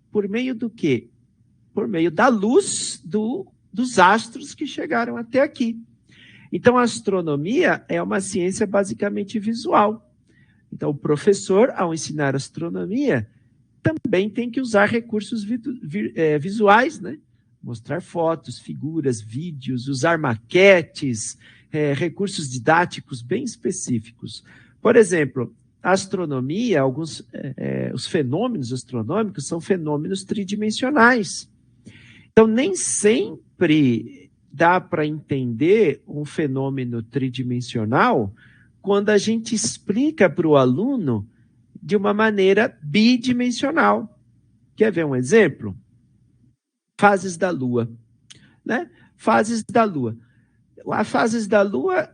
por meio do quê? Por meio da luz dos astros que chegaram até aqui. Então, a astronomia é uma ciência basicamente visual. Então, o professor, ao ensinar astronomia, também tem que usar recursos visuais, né? Mostrar fotos, figuras, vídeos, usar maquetes, recursos didáticos bem específicos. Por exemplo, a astronomia, os fenômenos astronômicos são fenômenos tridimensionais. Então, nem sempre dá para entender um fenômeno tridimensional quando a gente explica para o aluno de uma maneira bidimensional. Quer ver um exemplo? Fases da Lua. Né? Fases da Lua. As fases da Lua,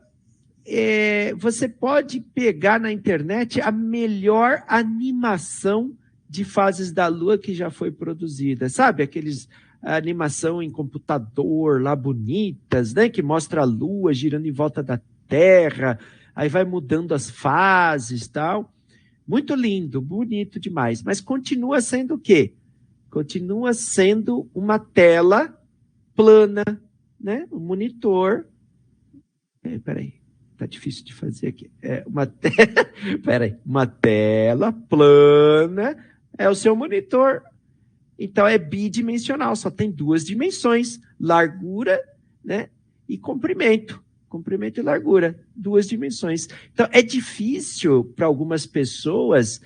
você pode pegar na internet a melhor animação de fases da Lua que já foi produzida. Sabe, aqueles animação em computador lá bonitas, né? Que mostra a Lua girando em volta da Terra, aí vai mudando as fases e tal. Muito lindo, bonito demais, mas continua sendo o quê? Continua sendo uma tela plana, né? Um monitor. Peraí, tá difícil de fazer aqui. Uma tela plana é o seu monitor. Então é bidimensional, só tem 2 dimensões, largura, né? E comprimento. Comprimento e largura, 2 dimensões. Então, é difícil para algumas pessoas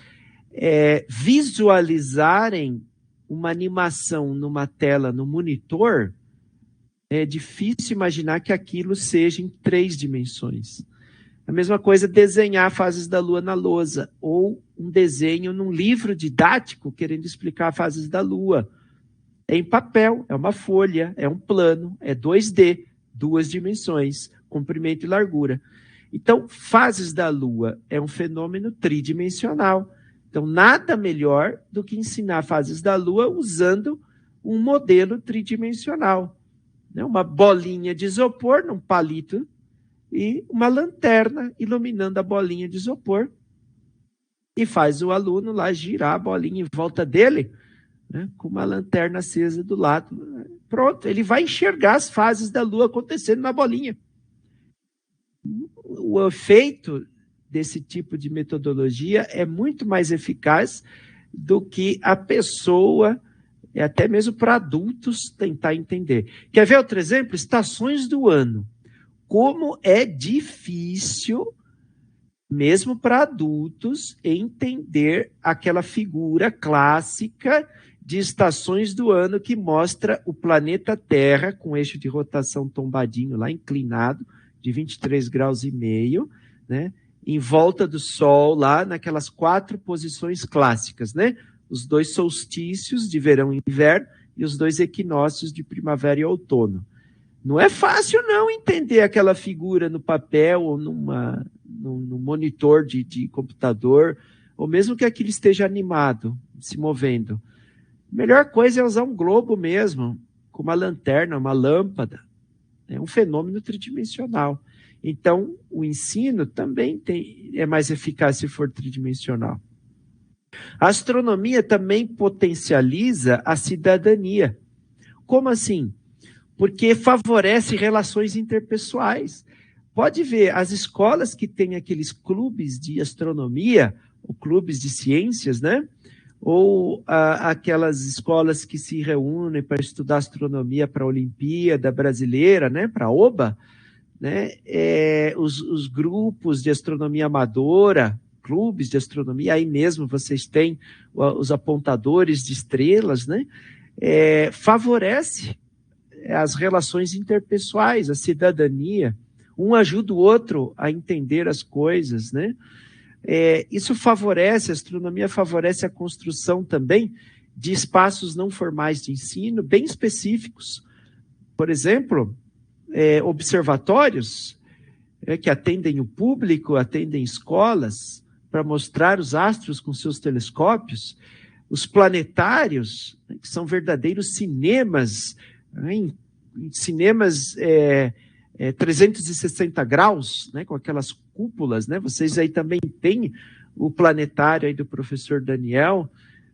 visualizarem uma animação numa tela, no monitor. É difícil imaginar que aquilo seja em 3 dimensões. A mesma coisa desenhar fases da Lua na lousa, ou um desenho num livro didático querendo explicar fases da Lua. É em papel, é uma folha, é um plano, é 2D, 2 dimensões, comprimento e largura. Então, fases da Lua é um fenômeno tridimensional. Então, nada melhor do que ensinar fases da Lua usando um modelo tridimensional. Uma bolinha de isopor num palito e uma lanterna iluminando a bolinha de isopor. E faz o aluno lá girar a bolinha em volta dele, né, com uma lanterna acesa do lado. Pronto, ele vai enxergar as fases da Lua acontecendo na bolinha. O efeito desse tipo de metodologia é muito mais eficaz do que a pessoa, até mesmo para adultos, tentar entender. Quer ver outro exemplo? Estações do ano. Como é difícil, mesmo para adultos, entender aquela figura clássica de estações do ano que mostra o planeta Terra com eixo de rotação tombadinho lá, inclinado, de 23,5 graus, né? Em volta do Sol, lá naquelas 4 posições clássicas, né? Os 2 solstícios de verão e inverno e os 2 equinócios de primavera e outono. Não é fácil não entender aquela figura no papel ou num monitor de computador, ou mesmo que aquilo esteja animado, se movendo. A melhor coisa é usar um globo mesmo, com uma lanterna, uma lâmpada. É um fenômeno tridimensional. Então, o ensino também é mais eficaz se for tridimensional. A astronomia também potencializa a cidadania. Como assim? Porque favorece relações interpessoais. Pode ver, as escolas que têm aqueles clubes de astronomia, ou clubes de ciências, né? Ou aquelas escolas que se reúnem para estudar astronomia para a Olimpíada Brasileira, né? Para a OBA, né? Os grupos de astronomia amadora, clubes de astronomia, aí mesmo vocês têm os apontadores de estrelas, né? Favorece as relações interpessoais, a cidadania. Um ajuda o outro a entender as coisas, né? Isso favorece, a astronomia favorece a construção também de espaços não formais de ensino, bem específicos. Por exemplo, observatórios que atendem o público, atendem escolas, para mostrar os astros com seus telescópios, os planetários, que são verdadeiros cinemas, em cinemas 360 graus, né, com aquelas cúpulas, né? Vocês aí também têm o planetário aí do professor Daniel,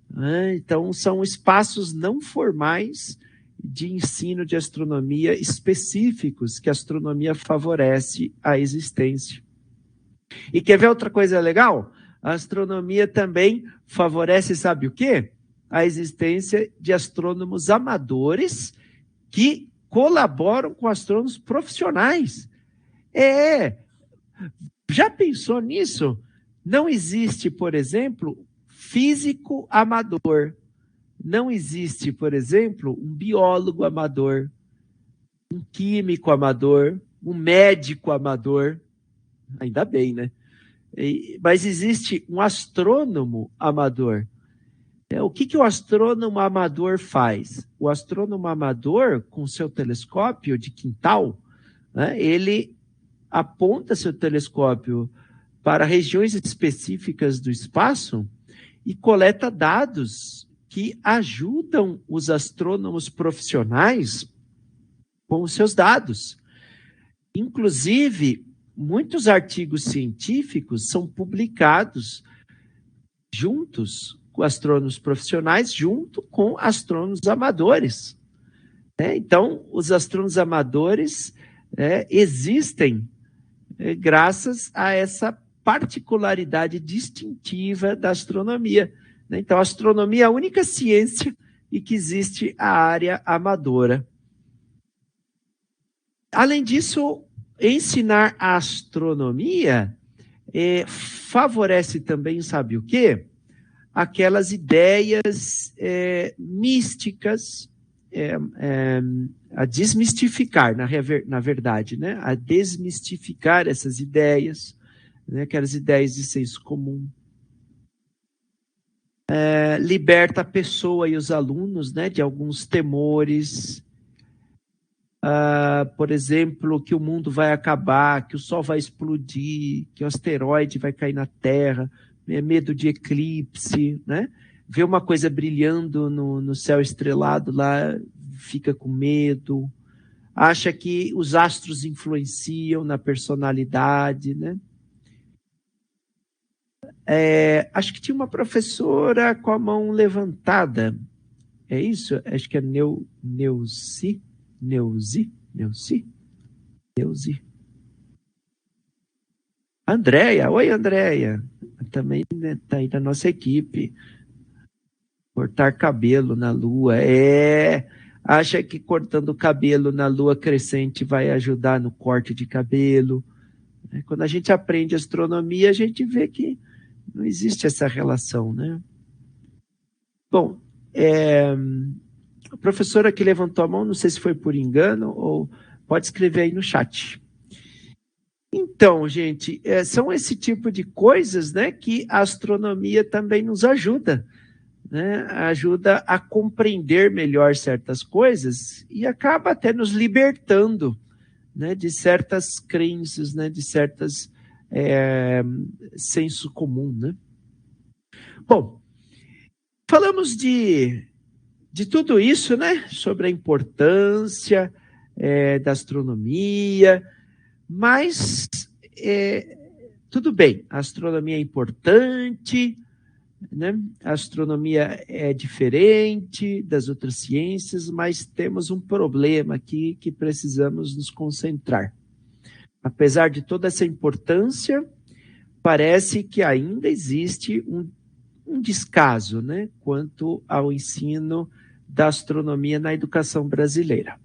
né? Então são espaços não formais de ensino de astronomia específicos que a astronomia favorece a existência. E quer ver outra coisa legal? A astronomia também favorece, sabe o quê? A existência de astrônomos amadores que colaboram com astrônomos profissionais. Já pensou nisso? Não existe, por exemplo, físico amador. Não existe, por exemplo, um biólogo amador, um químico amador, um médico amador. Ainda bem, né? Mas existe um astrônomo amador. O que o astrônomo amador faz? O astrônomo amador, com seu telescópio de quintal, né, ele aponta seu telescópio para regiões específicas do espaço e coleta dados que ajudam os astrônomos profissionais com os seus dados. Inclusive, muitos artigos científicos são publicados juntos com astrônomos profissionais, junto com astrônomos amadores. Então, os astrônomos amadores existem graças a essa particularidade distintiva da astronomia. Então, a astronomia é a única ciência em que existe a área amadora. Além disso, ensinar a astronomia favorece também, sabe o quê? Aquelas ideias místicas, a desmistificar, na verdade, né? A desmistificar essas ideias, né? Aquelas ideias de senso comum. Liberta a pessoa e os alunos, né, de alguns temores, por exemplo, que o mundo vai acabar, que o Sol vai explodir, que o asteroide vai cair na Terra, medo de eclipse, né? Vê uma coisa brilhando no céu estrelado lá, fica com medo, acha que os astros influenciam na personalidade, né? Acho que tinha uma professora com a mão levantada. É isso? Acho que é Neuzi. Andréia. Oi, Andréia. Também está aí na nossa equipe. Cortar cabelo na lua. Acha que cortando o cabelo na lua crescente vai ajudar no corte de cabelo. Quando a gente aprende astronomia, a gente vê que não existe essa relação, né? Bom, a professora que levantou a mão, não sei se foi por engano, ou pode escrever aí no chat. Então, gente, são esse tipo de coisas, né, que a astronomia também nos ajuda, né? Ajuda a compreender melhor certas coisas e acaba até nos libertando, né, de certas crenças, né, de certas senso comum, né? Bom, falamos de tudo isso, né? Sobre a importância da astronomia, mas tudo bem, a astronomia é importante, né? A astronomia é diferente das outras ciências, mas temos um problema aqui que precisamos nos concentrar. Apesar de toda essa importância, parece que ainda existe um descaso, né, quanto ao ensino da astronomia na educação brasileira.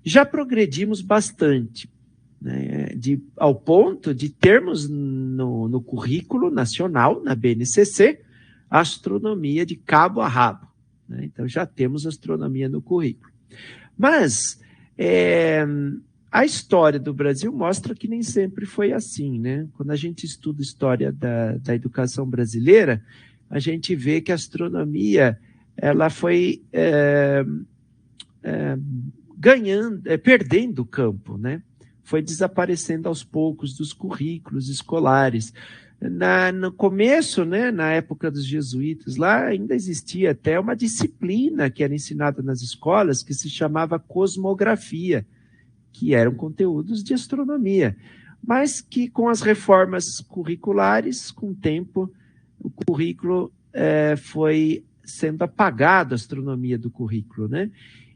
Já progredimos bastante, né, ao ponto de termos no currículo nacional, na BNCC, astronomia de cabo a rabo, né? Então já temos astronomia no currículo. Mas a história do Brasil mostra que nem sempre foi assim, né? Quando a gente estuda a história da educação brasileira, a gente vê que a astronomia ela foi perdendo o campo, né? Foi desaparecendo aos poucos dos currículos escolares. No começo, né, na época dos jesuítas, lá ainda existia até uma disciplina que era ensinada nas escolas que se chamava cosmografia, que eram conteúdos de astronomia, mas que com as reformas curriculares, com o tempo, o currículo foi sendo apagado, a astronomia do currículo, né?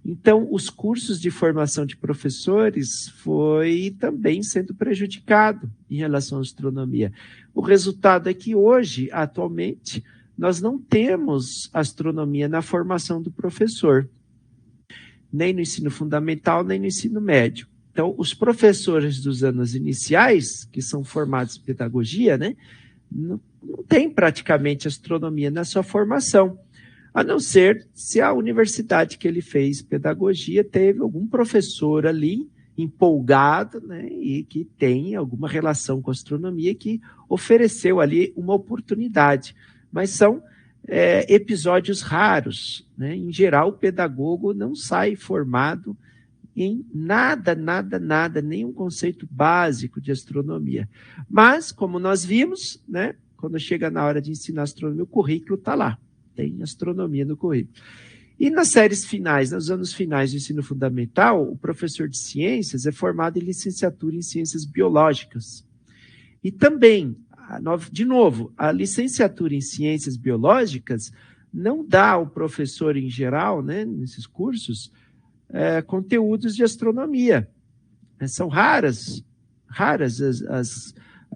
Então, os cursos de formação de professores foi também sendo prejudicado em relação à astronomia. O resultado é que hoje, atualmente, nós não temos astronomia na formação do professor, nem no ensino fundamental, nem no ensino médio. Então, os professores dos anos iniciais, que são formados em pedagogia, né, não tem praticamente astronomia na sua formação, a não ser se a universidade que ele fez pedagogia teve algum professor ali empolgado, né, e que tem alguma relação com a astronomia, que ofereceu ali uma oportunidade. Mas são episódios raros, né? Em geral, o pedagogo não sai formado em nada, nenhum conceito básico de astronomia. Mas, como nós vimos, né, quando chega na hora de ensinar astronomia, o currículo está lá, tem astronomia no currículo. E nas séries finais, nos anos finais do ensino fundamental, o professor de ciências é formado em licenciatura em ciências biológicas. E também, de novo, a licenciatura em ciências biológicas não dá ao professor em geral, né, nesses cursos, conteúdos de astronomia. São raras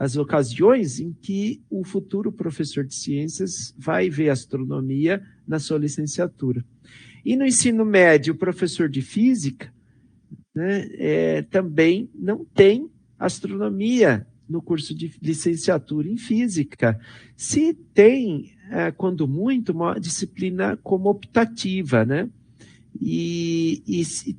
as ocasiões em que o futuro professor de ciências vai ver astronomia na sua licenciatura. E no ensino médio, o professor de física, né, também não tem astronomia no curso de licenciatura em física. Se tem, quando muito, uma disciplina como optativa, né? E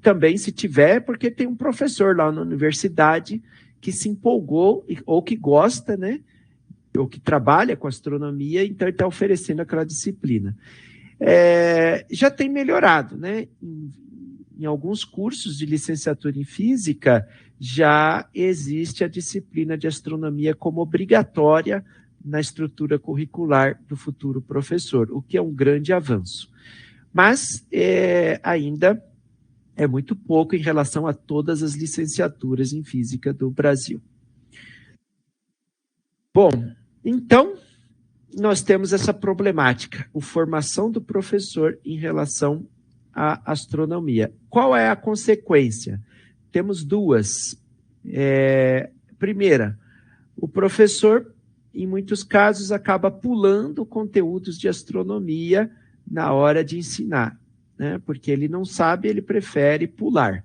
também, se tiver, porque tem um professor lá na universidade que se empolgou ou que gosta, né, ou que trabalha com astronomia, então ele está oferecendo aquela disciplina. Já tem melhorado, né? Em alguns cursos de licenciatura em física, já existe a disciplina de astronomia como obrigatória na estrutura curricular do futuro professor, o que é um grande avanço. Mas ainda é muito pouco em relação a todas as licenciaturas em física do Brasil. Bom, então, nós temos essa problemática, a formação do professor em relação à astronomia. Qual é a consequência? Temos duas. Primeira, o professor, em muitos casos, acaba pulando conteúdos de astronomia na hora de ensinar, né? Porque ele não sabe, ele prefere pular.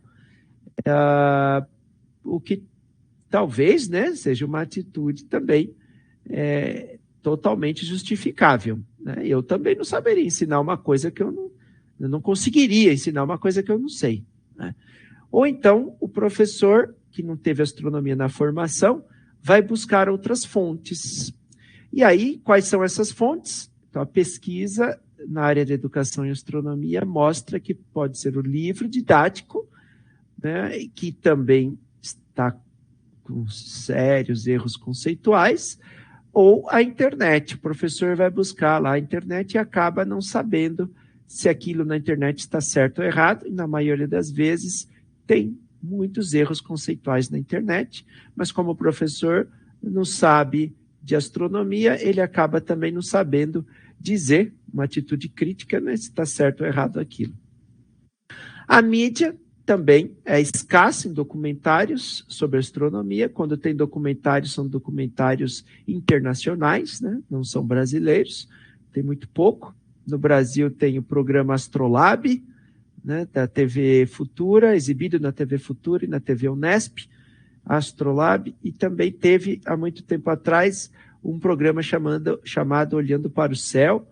O que talvez, né, seja uma atitude também totalmente justificável, né? Eu também não saberia ensinar uma coisa que eu não conseguiria ensinar uma coisa que eu não sei, né? Ou então o professor que não teve astronomia na formação vai buscar outras fontes. E aí, quais são essas fontes? Então, a pesquisa na área de educação e astronomia mostra que pode ser o livro didático, né, que também está com sérios erros conceituais, ou a internet. O professor vai buscar lá a internet e acaba não sabendo se aquilo na internet está certo ou errado, e na maioria das vezes tem muitos erros conceituais na internet, mas como o professor não sabe de astronomia, ele acaba também não sabendo dizer, uma atitude crítica, né, se está certo ou errado aquilo. A mídia também é escassa em documentários sobre astronomia. Quando tem documentários, são documentários internacionais, né? Não são brasileiros, tem muito pouco. No Brasil tem o programa Astrolab, né, da TV Futura, exibido na TV Futura e na TV Unesp, Astrolab, e também teve, há muito tempo atrás, um programa chamado Olhando para o Céu,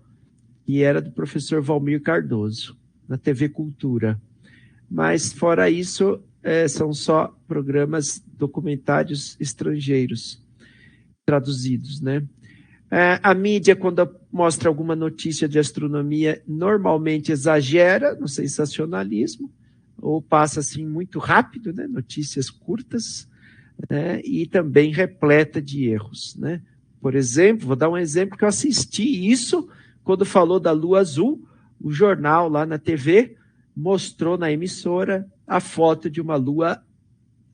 que era do professor Valmir Cardoso, na TV Cultura. Mas, fora isso, são só programas documentários estrangeiros, traduzidos, né? A mídia, quando mostra alguma notícia de astronomia, normalmente exagera no sensacionalismo, ou passa assim muito rápido, né? Notícias curtas, né? E também repleta de erros, né? Por exemplo, vou dar um exemplo que eu assisti isso quando falou da Lua Azul, o jornal lá na TV mostrou na emissora a foto de uma lua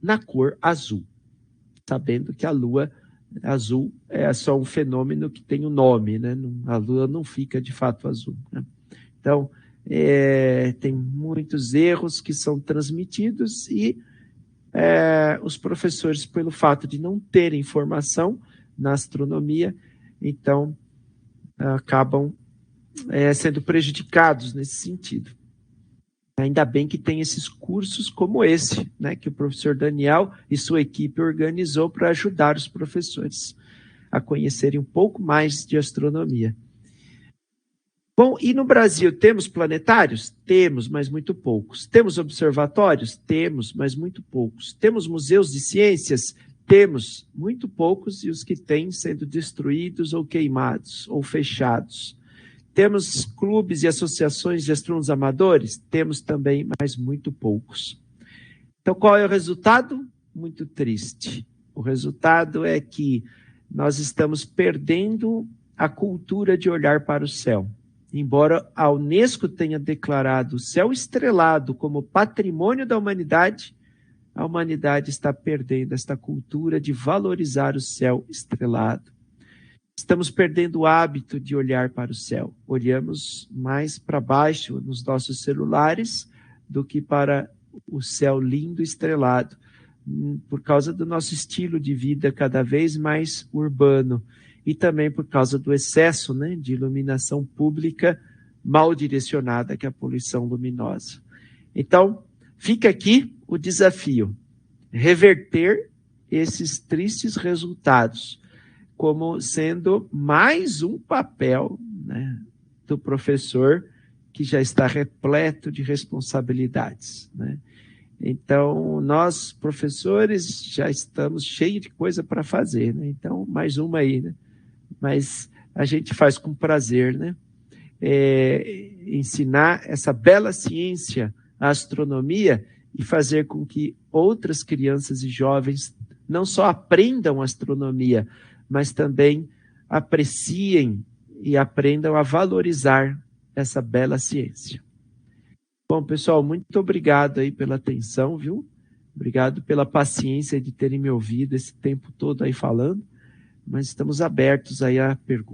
na cor azul, sabendo que a lua azul é só um fenômeno que tem um nome, né? A lua não fica de fato azul, né? Então, tem muitos erros que são transmitidos e os professores, pelo fato de não terem formação na astronomia, então acabam sendo prejudicados nesse sentido. Ainda bem que tem esses cursos como esse, né, que o professor Daniel e sua equipe organizou para ajudar os professores a conhecerem um pouco mais de astronomia. Bom, e no Brasil temos planetários? Temos, mas muito poucos. Temos observatórios? Temos, mas muito poucos. Temos museus de ciências? Temos, muito poucos, e os que têm sendo destruídos ou queimados ou fechados. Temos clubes e associações de astrônomos amadores? Temos também, mas muito poucos. Então, qual é o resultado? Muito triste. O resultado é que nós estamos perdendo a cultura de olhar para o céu. Embora a Unesco tenha declarado o céu estrelado como patrimônio da humanidade, a humanidade está perdendo esta cultura de valorizar o céu estrelado. Estamos perdendo o hábito de olhar para o céu. Olhamos mais para baixo nos nossos celulares do que para o céu lindo estrelado, por causa do nosso estilo de vida cada vez mais urbano e também por causa do excesso, né, de iluminação pública mal direcionada, que é a poluição luminosa. Então, fica aqui o desafio: reverter esses tristes resultados, como sendo mais um papel, né, do professor, que já está repleto de responsabilidades, né? Então, nós, professores, já estamos cheios de coisa para fazer, né? Então, mais uma aí, né? mas a gente faz com prazer, né? Ensinar essa bela ciência, a astronomia, e fazer com que outras crianças e jovens não só aprendam astronomia, mas também apreciem e aprendam a valorizar essa bela ciência. Bom, pessoal, muito obrigado aí pela atenção, viu? Obrigado pela paciência de terem me ouvido esse tempo todo aí falando, mas estamos abertos aí a perguntas.